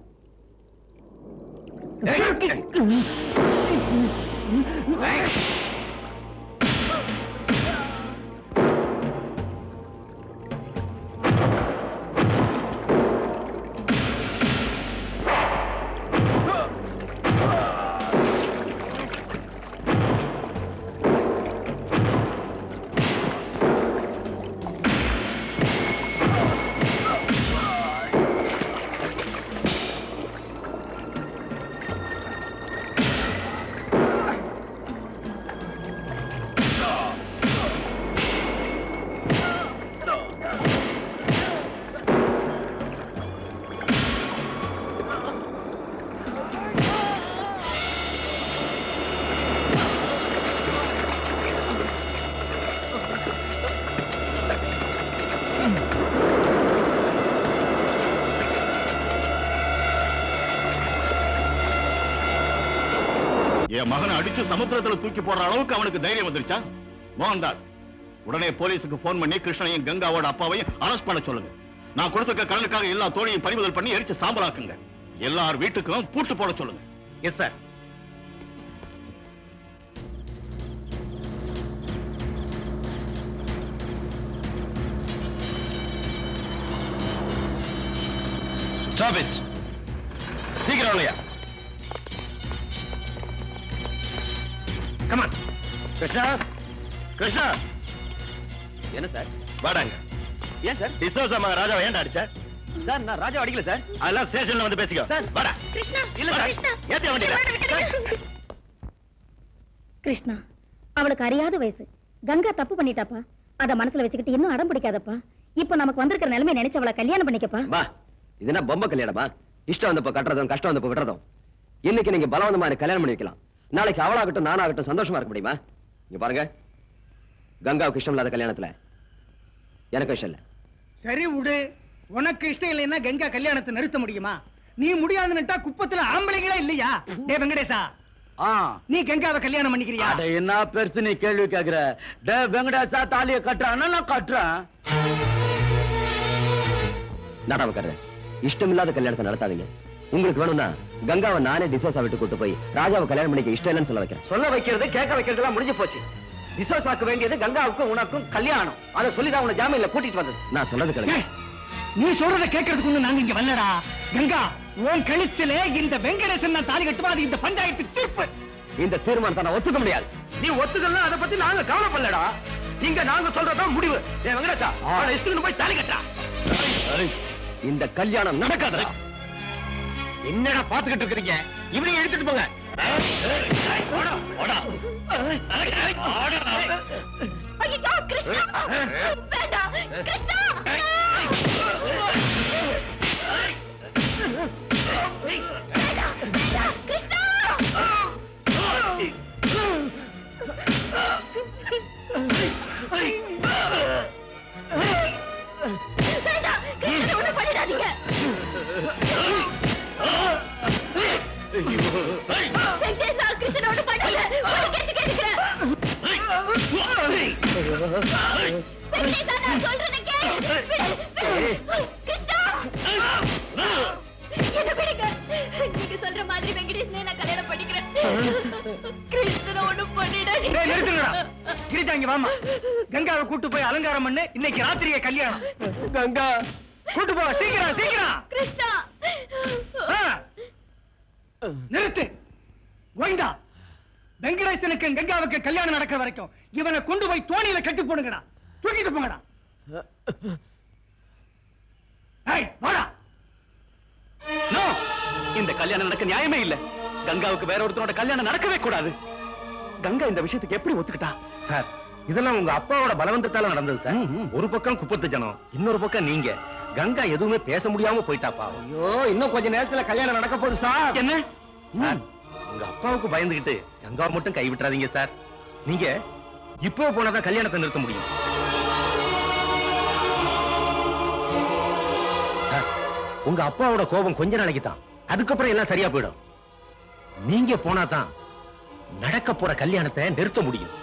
என் மகனை அடிச்சு சமுத்திரத்துல தூக்கி போடுற அளவுக்கு அவனுக்கு தைரியம் வந்துருச்சா? மோகன்தாஸ், உடனே போலீஸுக்கு போன் பண்ணி கிருஷ்ணனையும் கங்காவோட அப்பாவையும் அரெஸ்ட் பண்ண சொல்லுங்க. நான் கொடுத்துருக்க கடனுக்காக எல்லா தோழியும் பறிமுதல் பண்ணி எரிச்சு சாம்பலாக்குங்க. எல்லார் வீட்டுக்கும் பூட்டு போட சொல்லுங்க. Yes sir. Stop it. சீக்கிரம் இல்லையா? Come on. கிருஷ்ணா, கிருஷ்ணா. என்ன சார்? வாடாங்க. ஏன் சார்? டிசோசா மகன் ராஜாவை ஏன்டா அடிச்ச? சார் நான் ராஜா அடிக்கல சார். அதெல்லாம் ஸ்டேஷன்ல வந்து பேசிக்கோ. சார் வாடா. கிருஷ்ணா இல்ல சார். ஏத்தி வண்டியில. கிருஷ்ணா, அவளுக்கு அறியாத வயசு. கங்கா தப்பு பண்ணிட்டாப்பா. அத மனசுல வச்சுக்கிட்டு இன்னும் அடம் பிடிக்காதப்பா. இப்ப நமக்கு வந்திருக்கிற நிலைமை நினைச்சு அவளை கல்யாணம் பண்ணிக்கப்பா. மா, இது என்ன பொம்மை கல்யாணமா? இஷ்டம் வந்தப்ப கட்டுறதும் கஷ்டம் வந்தப்ப விடுறதும். இன்னைக்கு நீங்க பலவந்தமா எனக்கு கல்யாணம் பண்ணி வைக்கலாம். நாளைக்கு அவளாகட்டும் நானாகட்டும் சந்தோஷமா இருக்க முடியுமா? இங்க பாருங்க, கங்காவுக்கு இஷ்டம் இல்லாத கல்யாணத்துல எனக்கு இஷ்டம் இல்ல. சரி விடு, உனக்கு இஷ்டம் இல்லைன்னா கங்கா கல்யாணத்தை நிறுத்த முடியுமா? நீ முடியாதுன்னுட்டா குப்பத்துல ஆம்பளைங்களே இல்லையா? டே வெங்கடேசா, நீ கங்காவை கல்யாணம் பண்ணிக்கிறியா? என்ன பெருசு நீ கேள்வி கேக்குற? டே வெங்கடேசா தாலிய கட்டுறான், நான் கட்டுறேன். நாடாம கட்டுறேன். இஷ்டம் இல்லாத கல்யாணத்தை நடத்தாதீங்க. உங்களுக்கு வேணும்னா கங்காவை நானே டிசோசா விட்டு கூட்டு போய் ராஜாவை கல்யாணம் பண்ணிக்க இஷ்டம் இல்லைன்னு சொல்ல வைக்கிறேன். சொல்ல வைக்கிறது கேட்க வைக்கிறது எல்லாம் முடிஞ்சு போச்சு. டிசோசாக்கு வேண்டியது கங்காவுக்கும் உனக்கும் கல்யாணம். அதை சொல்லிதான் உன ஜாமீன்ல கூட்டிட்டு வந்தது. நான் சொல்றது கேளுங்க. நீ சொல்றத கேட்கறதுக்கு நாங்க இங்க வரலடா. கங்கா, உன் கழுத்திலே இந்த வெங்கடேசன் நான் தாலி கட்டுவா, அது இந்த பஞ்சாயத்து தீர்ப்பு. இந்த தீர்மானத்தை நான் ஒத்துக்க முடியாது. நீ ஒத்துக்கலாம், அதை பத்தி நாங்க கவலைப்படலடா. இங்க நாங்க சொல்றதான் முடிவு. ஏ வெங்கடேசா, அவனை இஷ்டத்துக்கு போய் தாலி கட்டா. இந்த கல்யாணம் நடக்காதா? என்னடா பாத்துக்கிட்டு இருக்கீங்க? இவனையும் எடுத்துட்டு போங்க. ஐயோ கிருஷ்ணா, வேண்டாம் கிருஷ்ணா. ஒண்ணு பண்ணிடாதீங்க. வெங்கடேசா, கிருஷ்ணனோட பண்ணல. ஒரு கேட்டு கேட்கிறேன். வெங்கடேசா, நான் சொல்றத கேளு. கிருஷ்ணா, என்ன விடுங்க. நீங்க சொல்ற மாதிரி வெங்கடேசனை நான் கல்யாணம் பண்ணிக்கிறேன். கிருஷ்ணனை ஒண்ணும் பண்ணிடாதீங்க. நிறுத்துங்கடா. கிரிஜா, இங்க வாமா. கங்காவை கூட்டு போய் அலங்காரம் பண்ணு. இன்னைக்கு ராத்திரியே கல்யாணம். கங்கா கூட்டு போ, சீக்கிரம் சீக்கிரம். கிருஷ்ணா, நிறுத்து. கோவிந்தா, வெங்கடேசனுக்கு கங்காவுக்கு கல்யாணம் நடக்கிற வரைக்கும் இவனை கொண்டு போய் தோணியில கட்டி போடுங்கடா. தூக்கிட்டு போங்கடா. வாடா. இந்த கல்யாணம் நடக்க நியாயமே இல்ல. கங்காவுக்கு வேற ஒருத்தரோட கல்யாணம் நடக்கவே கூடாது. கங்கா இந்த விஷயத்துக்கு எப்படி ஒத்துக்கிட்டா? சார், இதெல்லாம் உங்க அப்பாவோட பலவந்தத்தால நடந்தது சார். ஒரு பக்கம் குப்பத்து ஜனம், இன்னொரு பக்கம் நீங்க. கங்கா எதுவுமே பேச முடியாம போயிட்டாப்பா. ஐயோ, இன்னும் கொஞ்ச நேரத்துல கல்யாணம் நடக்க போகுது சார். என்ன சார், உங்க அப்பாவுக்கு பயந்துகிட்டு கங்காவை மட்டும் கைவிட்டுறாதீங்க சார். நீங்க இப்போ போனாதான் கல்யாணத்தை நிறுத்த முடியும். சார், உங்க அப்பாவோட கோபம் கொஞ்ச நாளைக்கு தான், அதுக்கப்புறம் எல்லாம் சரியா போயிடும். நீங்க போனாதான் நடக்க போற கல்யாணத்தை நிறுத்த முடியும்.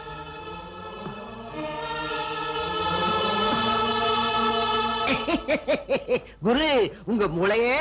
குரு உங்க மூளையே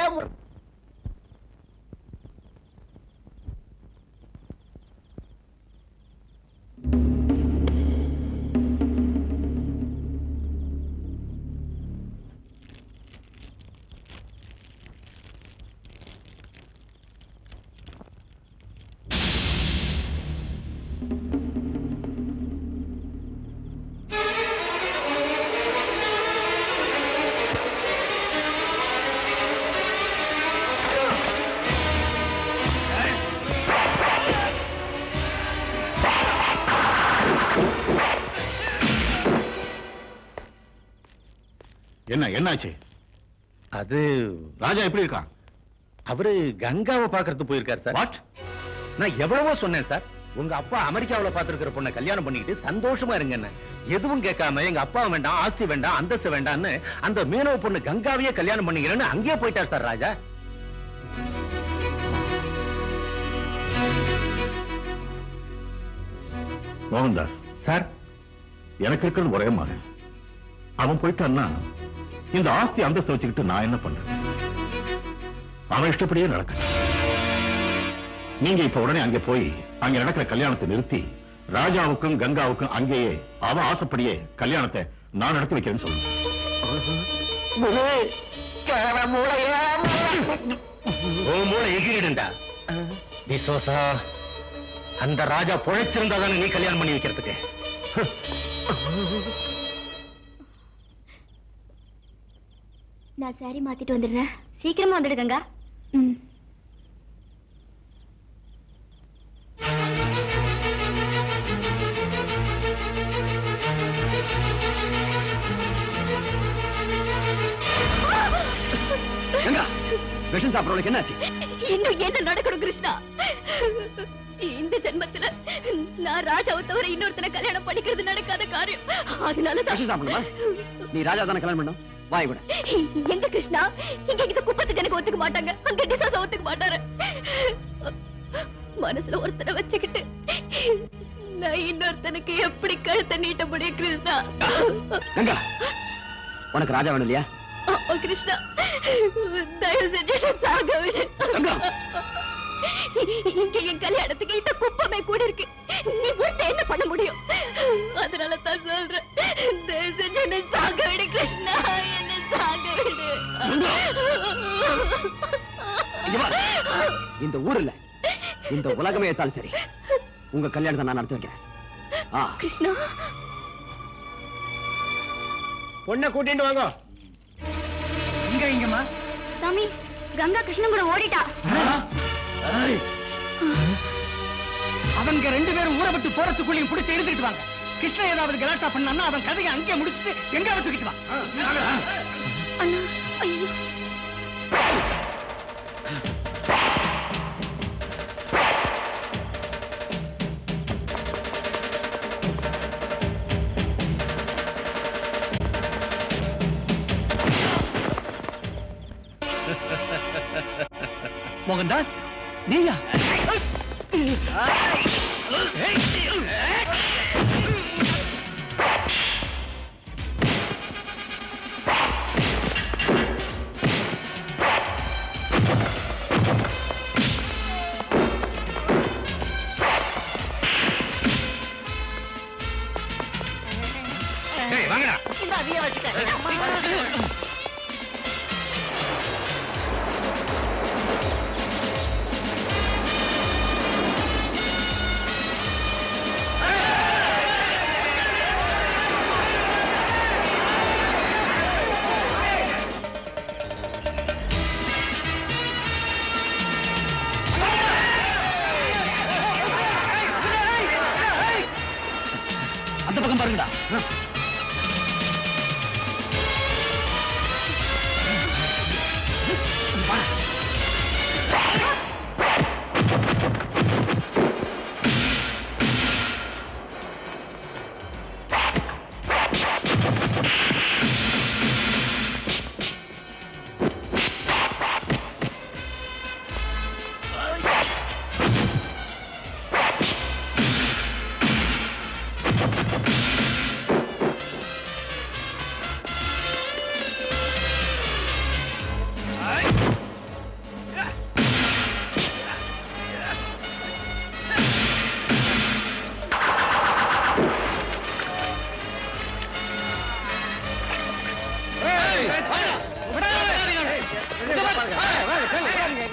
என்னாச்சு? அது ராஜா எப்படி இருக்கான்? அவரு கங்காவை பாக்குறது போயிருக்காரு சார். வாட்? நான் எவ்வளவோ சொன்னேன் சார், உங்க அப்பா அமெரிக்காவுல பாத்துருக்கிற பொண்ணை கல்யாணம் பண்ணிக்கிட்டு சந்தோஷமா இருங்க, எதுவும் கேட்காம எங்க அப்பா வேண்டாம், ஆஸ்தி வேண்டாம், அந்தஸ்து வேண்டாம்னு அந்த மீனவ பொண்ணு கங்காவையே கல்யாணம் பண்ணிக்கிறேன்னு அங்கேயே போயிட்டார் சார் ராஜா. மோகன்தாஸ் சார், எனக்கு இருக்கிறது ஒரே மகன். அவன் போயிட்டான்னா இந்த ஆஸ்தி அந்தஸ்து வச்சுக்கிட்டு நான் என்ன பண்றேன்? அவன் இஷ்டப்படியே நடக்க. நீங்க இப்ப உடனே அங்கே போய் அங்க நடக்கிற கல்யாணத்தை நிறுத்தி ராஜாவுக்கும் கங்காவுக்கும் அங்கேயே அவன் ஆசைப்படியே கல்யாணத்தை நான் நடத்தி வைக்கிறேன்னு சொல்லுங்க. மூளை எகிரிடுண்டா விசோசா. அந்த ராஜா பொழைச்சிருந்தா தானே நீ கல்யாணம் பண்ணி வைக்கிறதுக்கு. நான் சாரி மாத்திட்டு வந்துடுறேன். சீக்கிரமா வந்துடு கங்கா. கங்கா, விஷம் சாப்பிடறவளுக்கு என்னாச்சு? இன்னும் என்ன நடக்கணும் கிருஷ்ணா? இந்த ஜென்மத்துல நான் ராஜாவை தவிர இன்னொருத்தனை கல்யாணம் பண்ணிக்கிறது நடக்காத காரியம். அதனாலதான் விஷம் சாப்பிடுமா? நீ ராஜா தானே கல்யாணம் பண்ணணும். வாய் விட. எங்க கிருஷ்ணா, இங்க இந்த குப்பத்துக்கு எனக்கு ஒத்துக்க மாட்டாங்க, அங்க டிசாச ஒத்துக்க மாட்டாரு. மனசுல ஒருத்தனை வச்சுக்கிட்டு நான் இன்னொருத்தனுக்கு எப்படி கழுத்தை நீட்ட முடியும் கிருஷ்ணா? கங்கா, உனக்கு ராஜா வேணும் இல்லையா? ஆமா கிருஷ்ணா, தயவு செஞ்சு சாக விடு. இங்க என் கல்யாணத்துக்கு இந்த குப்பமே கூட இருக்கு. நீ விட்டு என்ன பண்ண முடியும்? அதனால தான் சொல்றேன், தயவு செஞ்சு என்ன சாக விடு கிருஷ்ணா, என்ன சாக விடு. இந்த ஊர் இல்ல, இந்த உலகமே ஏத்தாலும் சரி, உங்க கல்யாணத்தை நான் நடத்தி வைக்கிறேன். கிருஷ்ணா, பொண்ணை கூட்டிட்டு வாங்க. இங்கம்மா சாமி, கங்கா கிருஷ்ணன் கூட ஓடிட்டா. அவங்க ரெண்டு பேரும் ஊரை விட்டு போறதுக்குள்ளேயும் பிடிச்சி எழுதிட்டு வாங்க. கிருஷ்ணன் ஏதாவது கலாட்டா பண்ணா அவன் கதையை அங்கே முடிச்சுட்டு எங்க தூக்கிட்டு வா. அண்ணா, ஐயோ. மோகன்தாஸ், நீயா? வாங்கடா. இந்த அதையே வச்சுக்க. அந்த பக்கம் பாருங்கடா.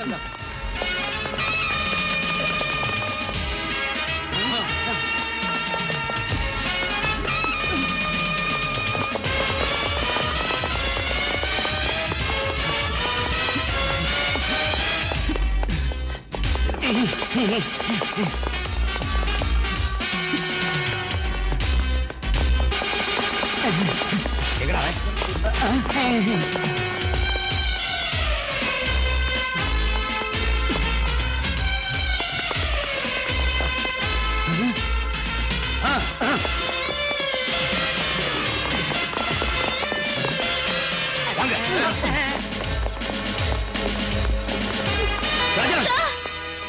கங்கா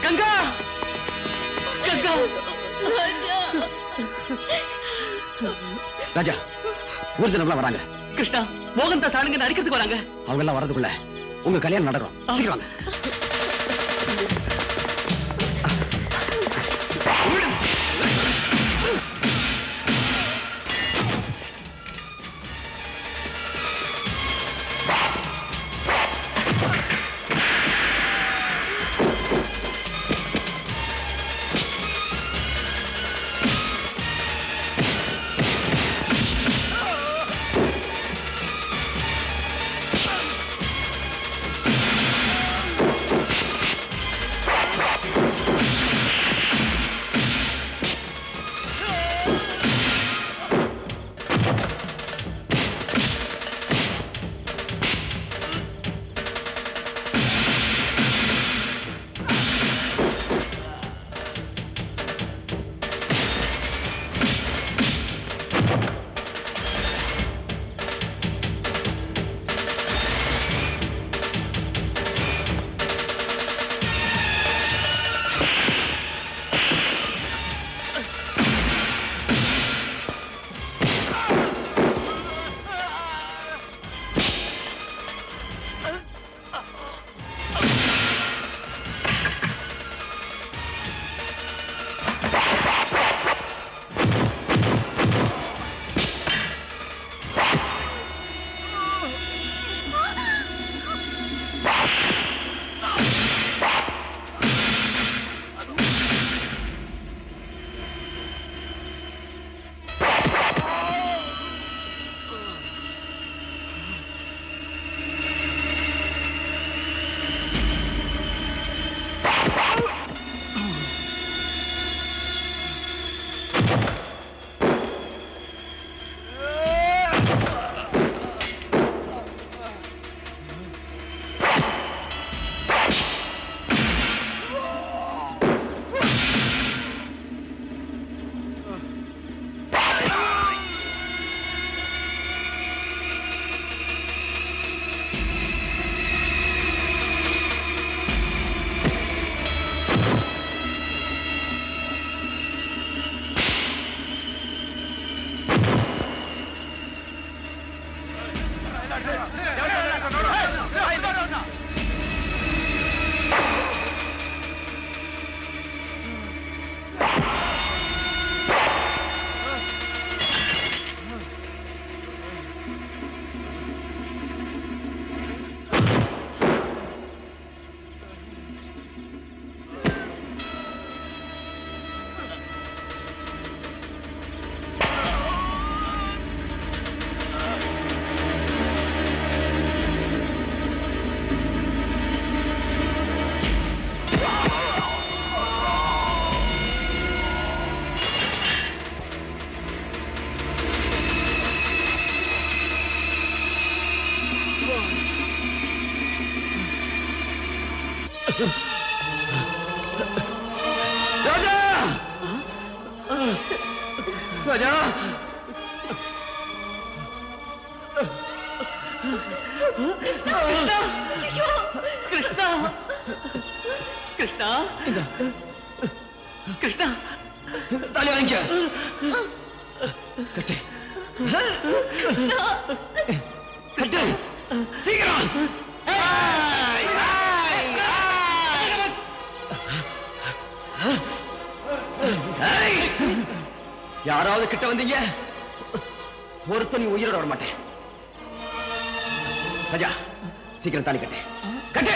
கங்கா ராஜா ஊர் ஜனம்லாம் வராங்க. கிருஷ்ணா மோகன் தாஸ் ஆளுங்க அடிக்கிறதுக்கு வராங்க. அவங்க எல்லாம் வரதுக்குள்ள உங்க கல்யாணம் நடக்கும். சீக்கிரம் வாங்க. ராஜா ராஜா கிருஷ்ணா கிருஷ்ணா கிருஷ்ணா தாலி வாங்கிக்க கட்டு கட்டு சீக்கிரம் யாராவது கிட்ட வந்தீங்க ஒருத்தன் உயிரோட வர மாட்டேன். ராஜா சீக்கிரம் தாலி கட்டு கட்டு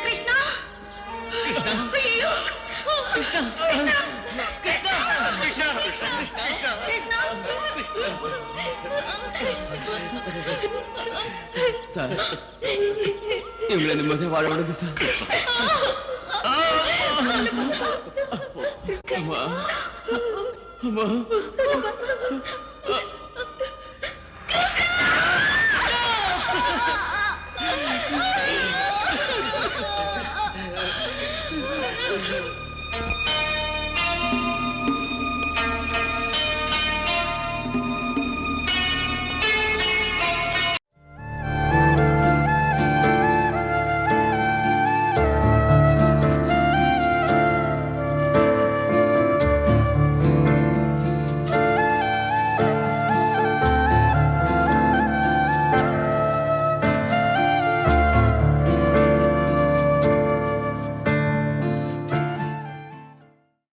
கிருஷ்ணா ஐயோ கிருஷ்ணா கிருஷ்ணா சார் இவங்களை நிம்மதியா வாழ விடுங்க சார். அம்மா அம்மா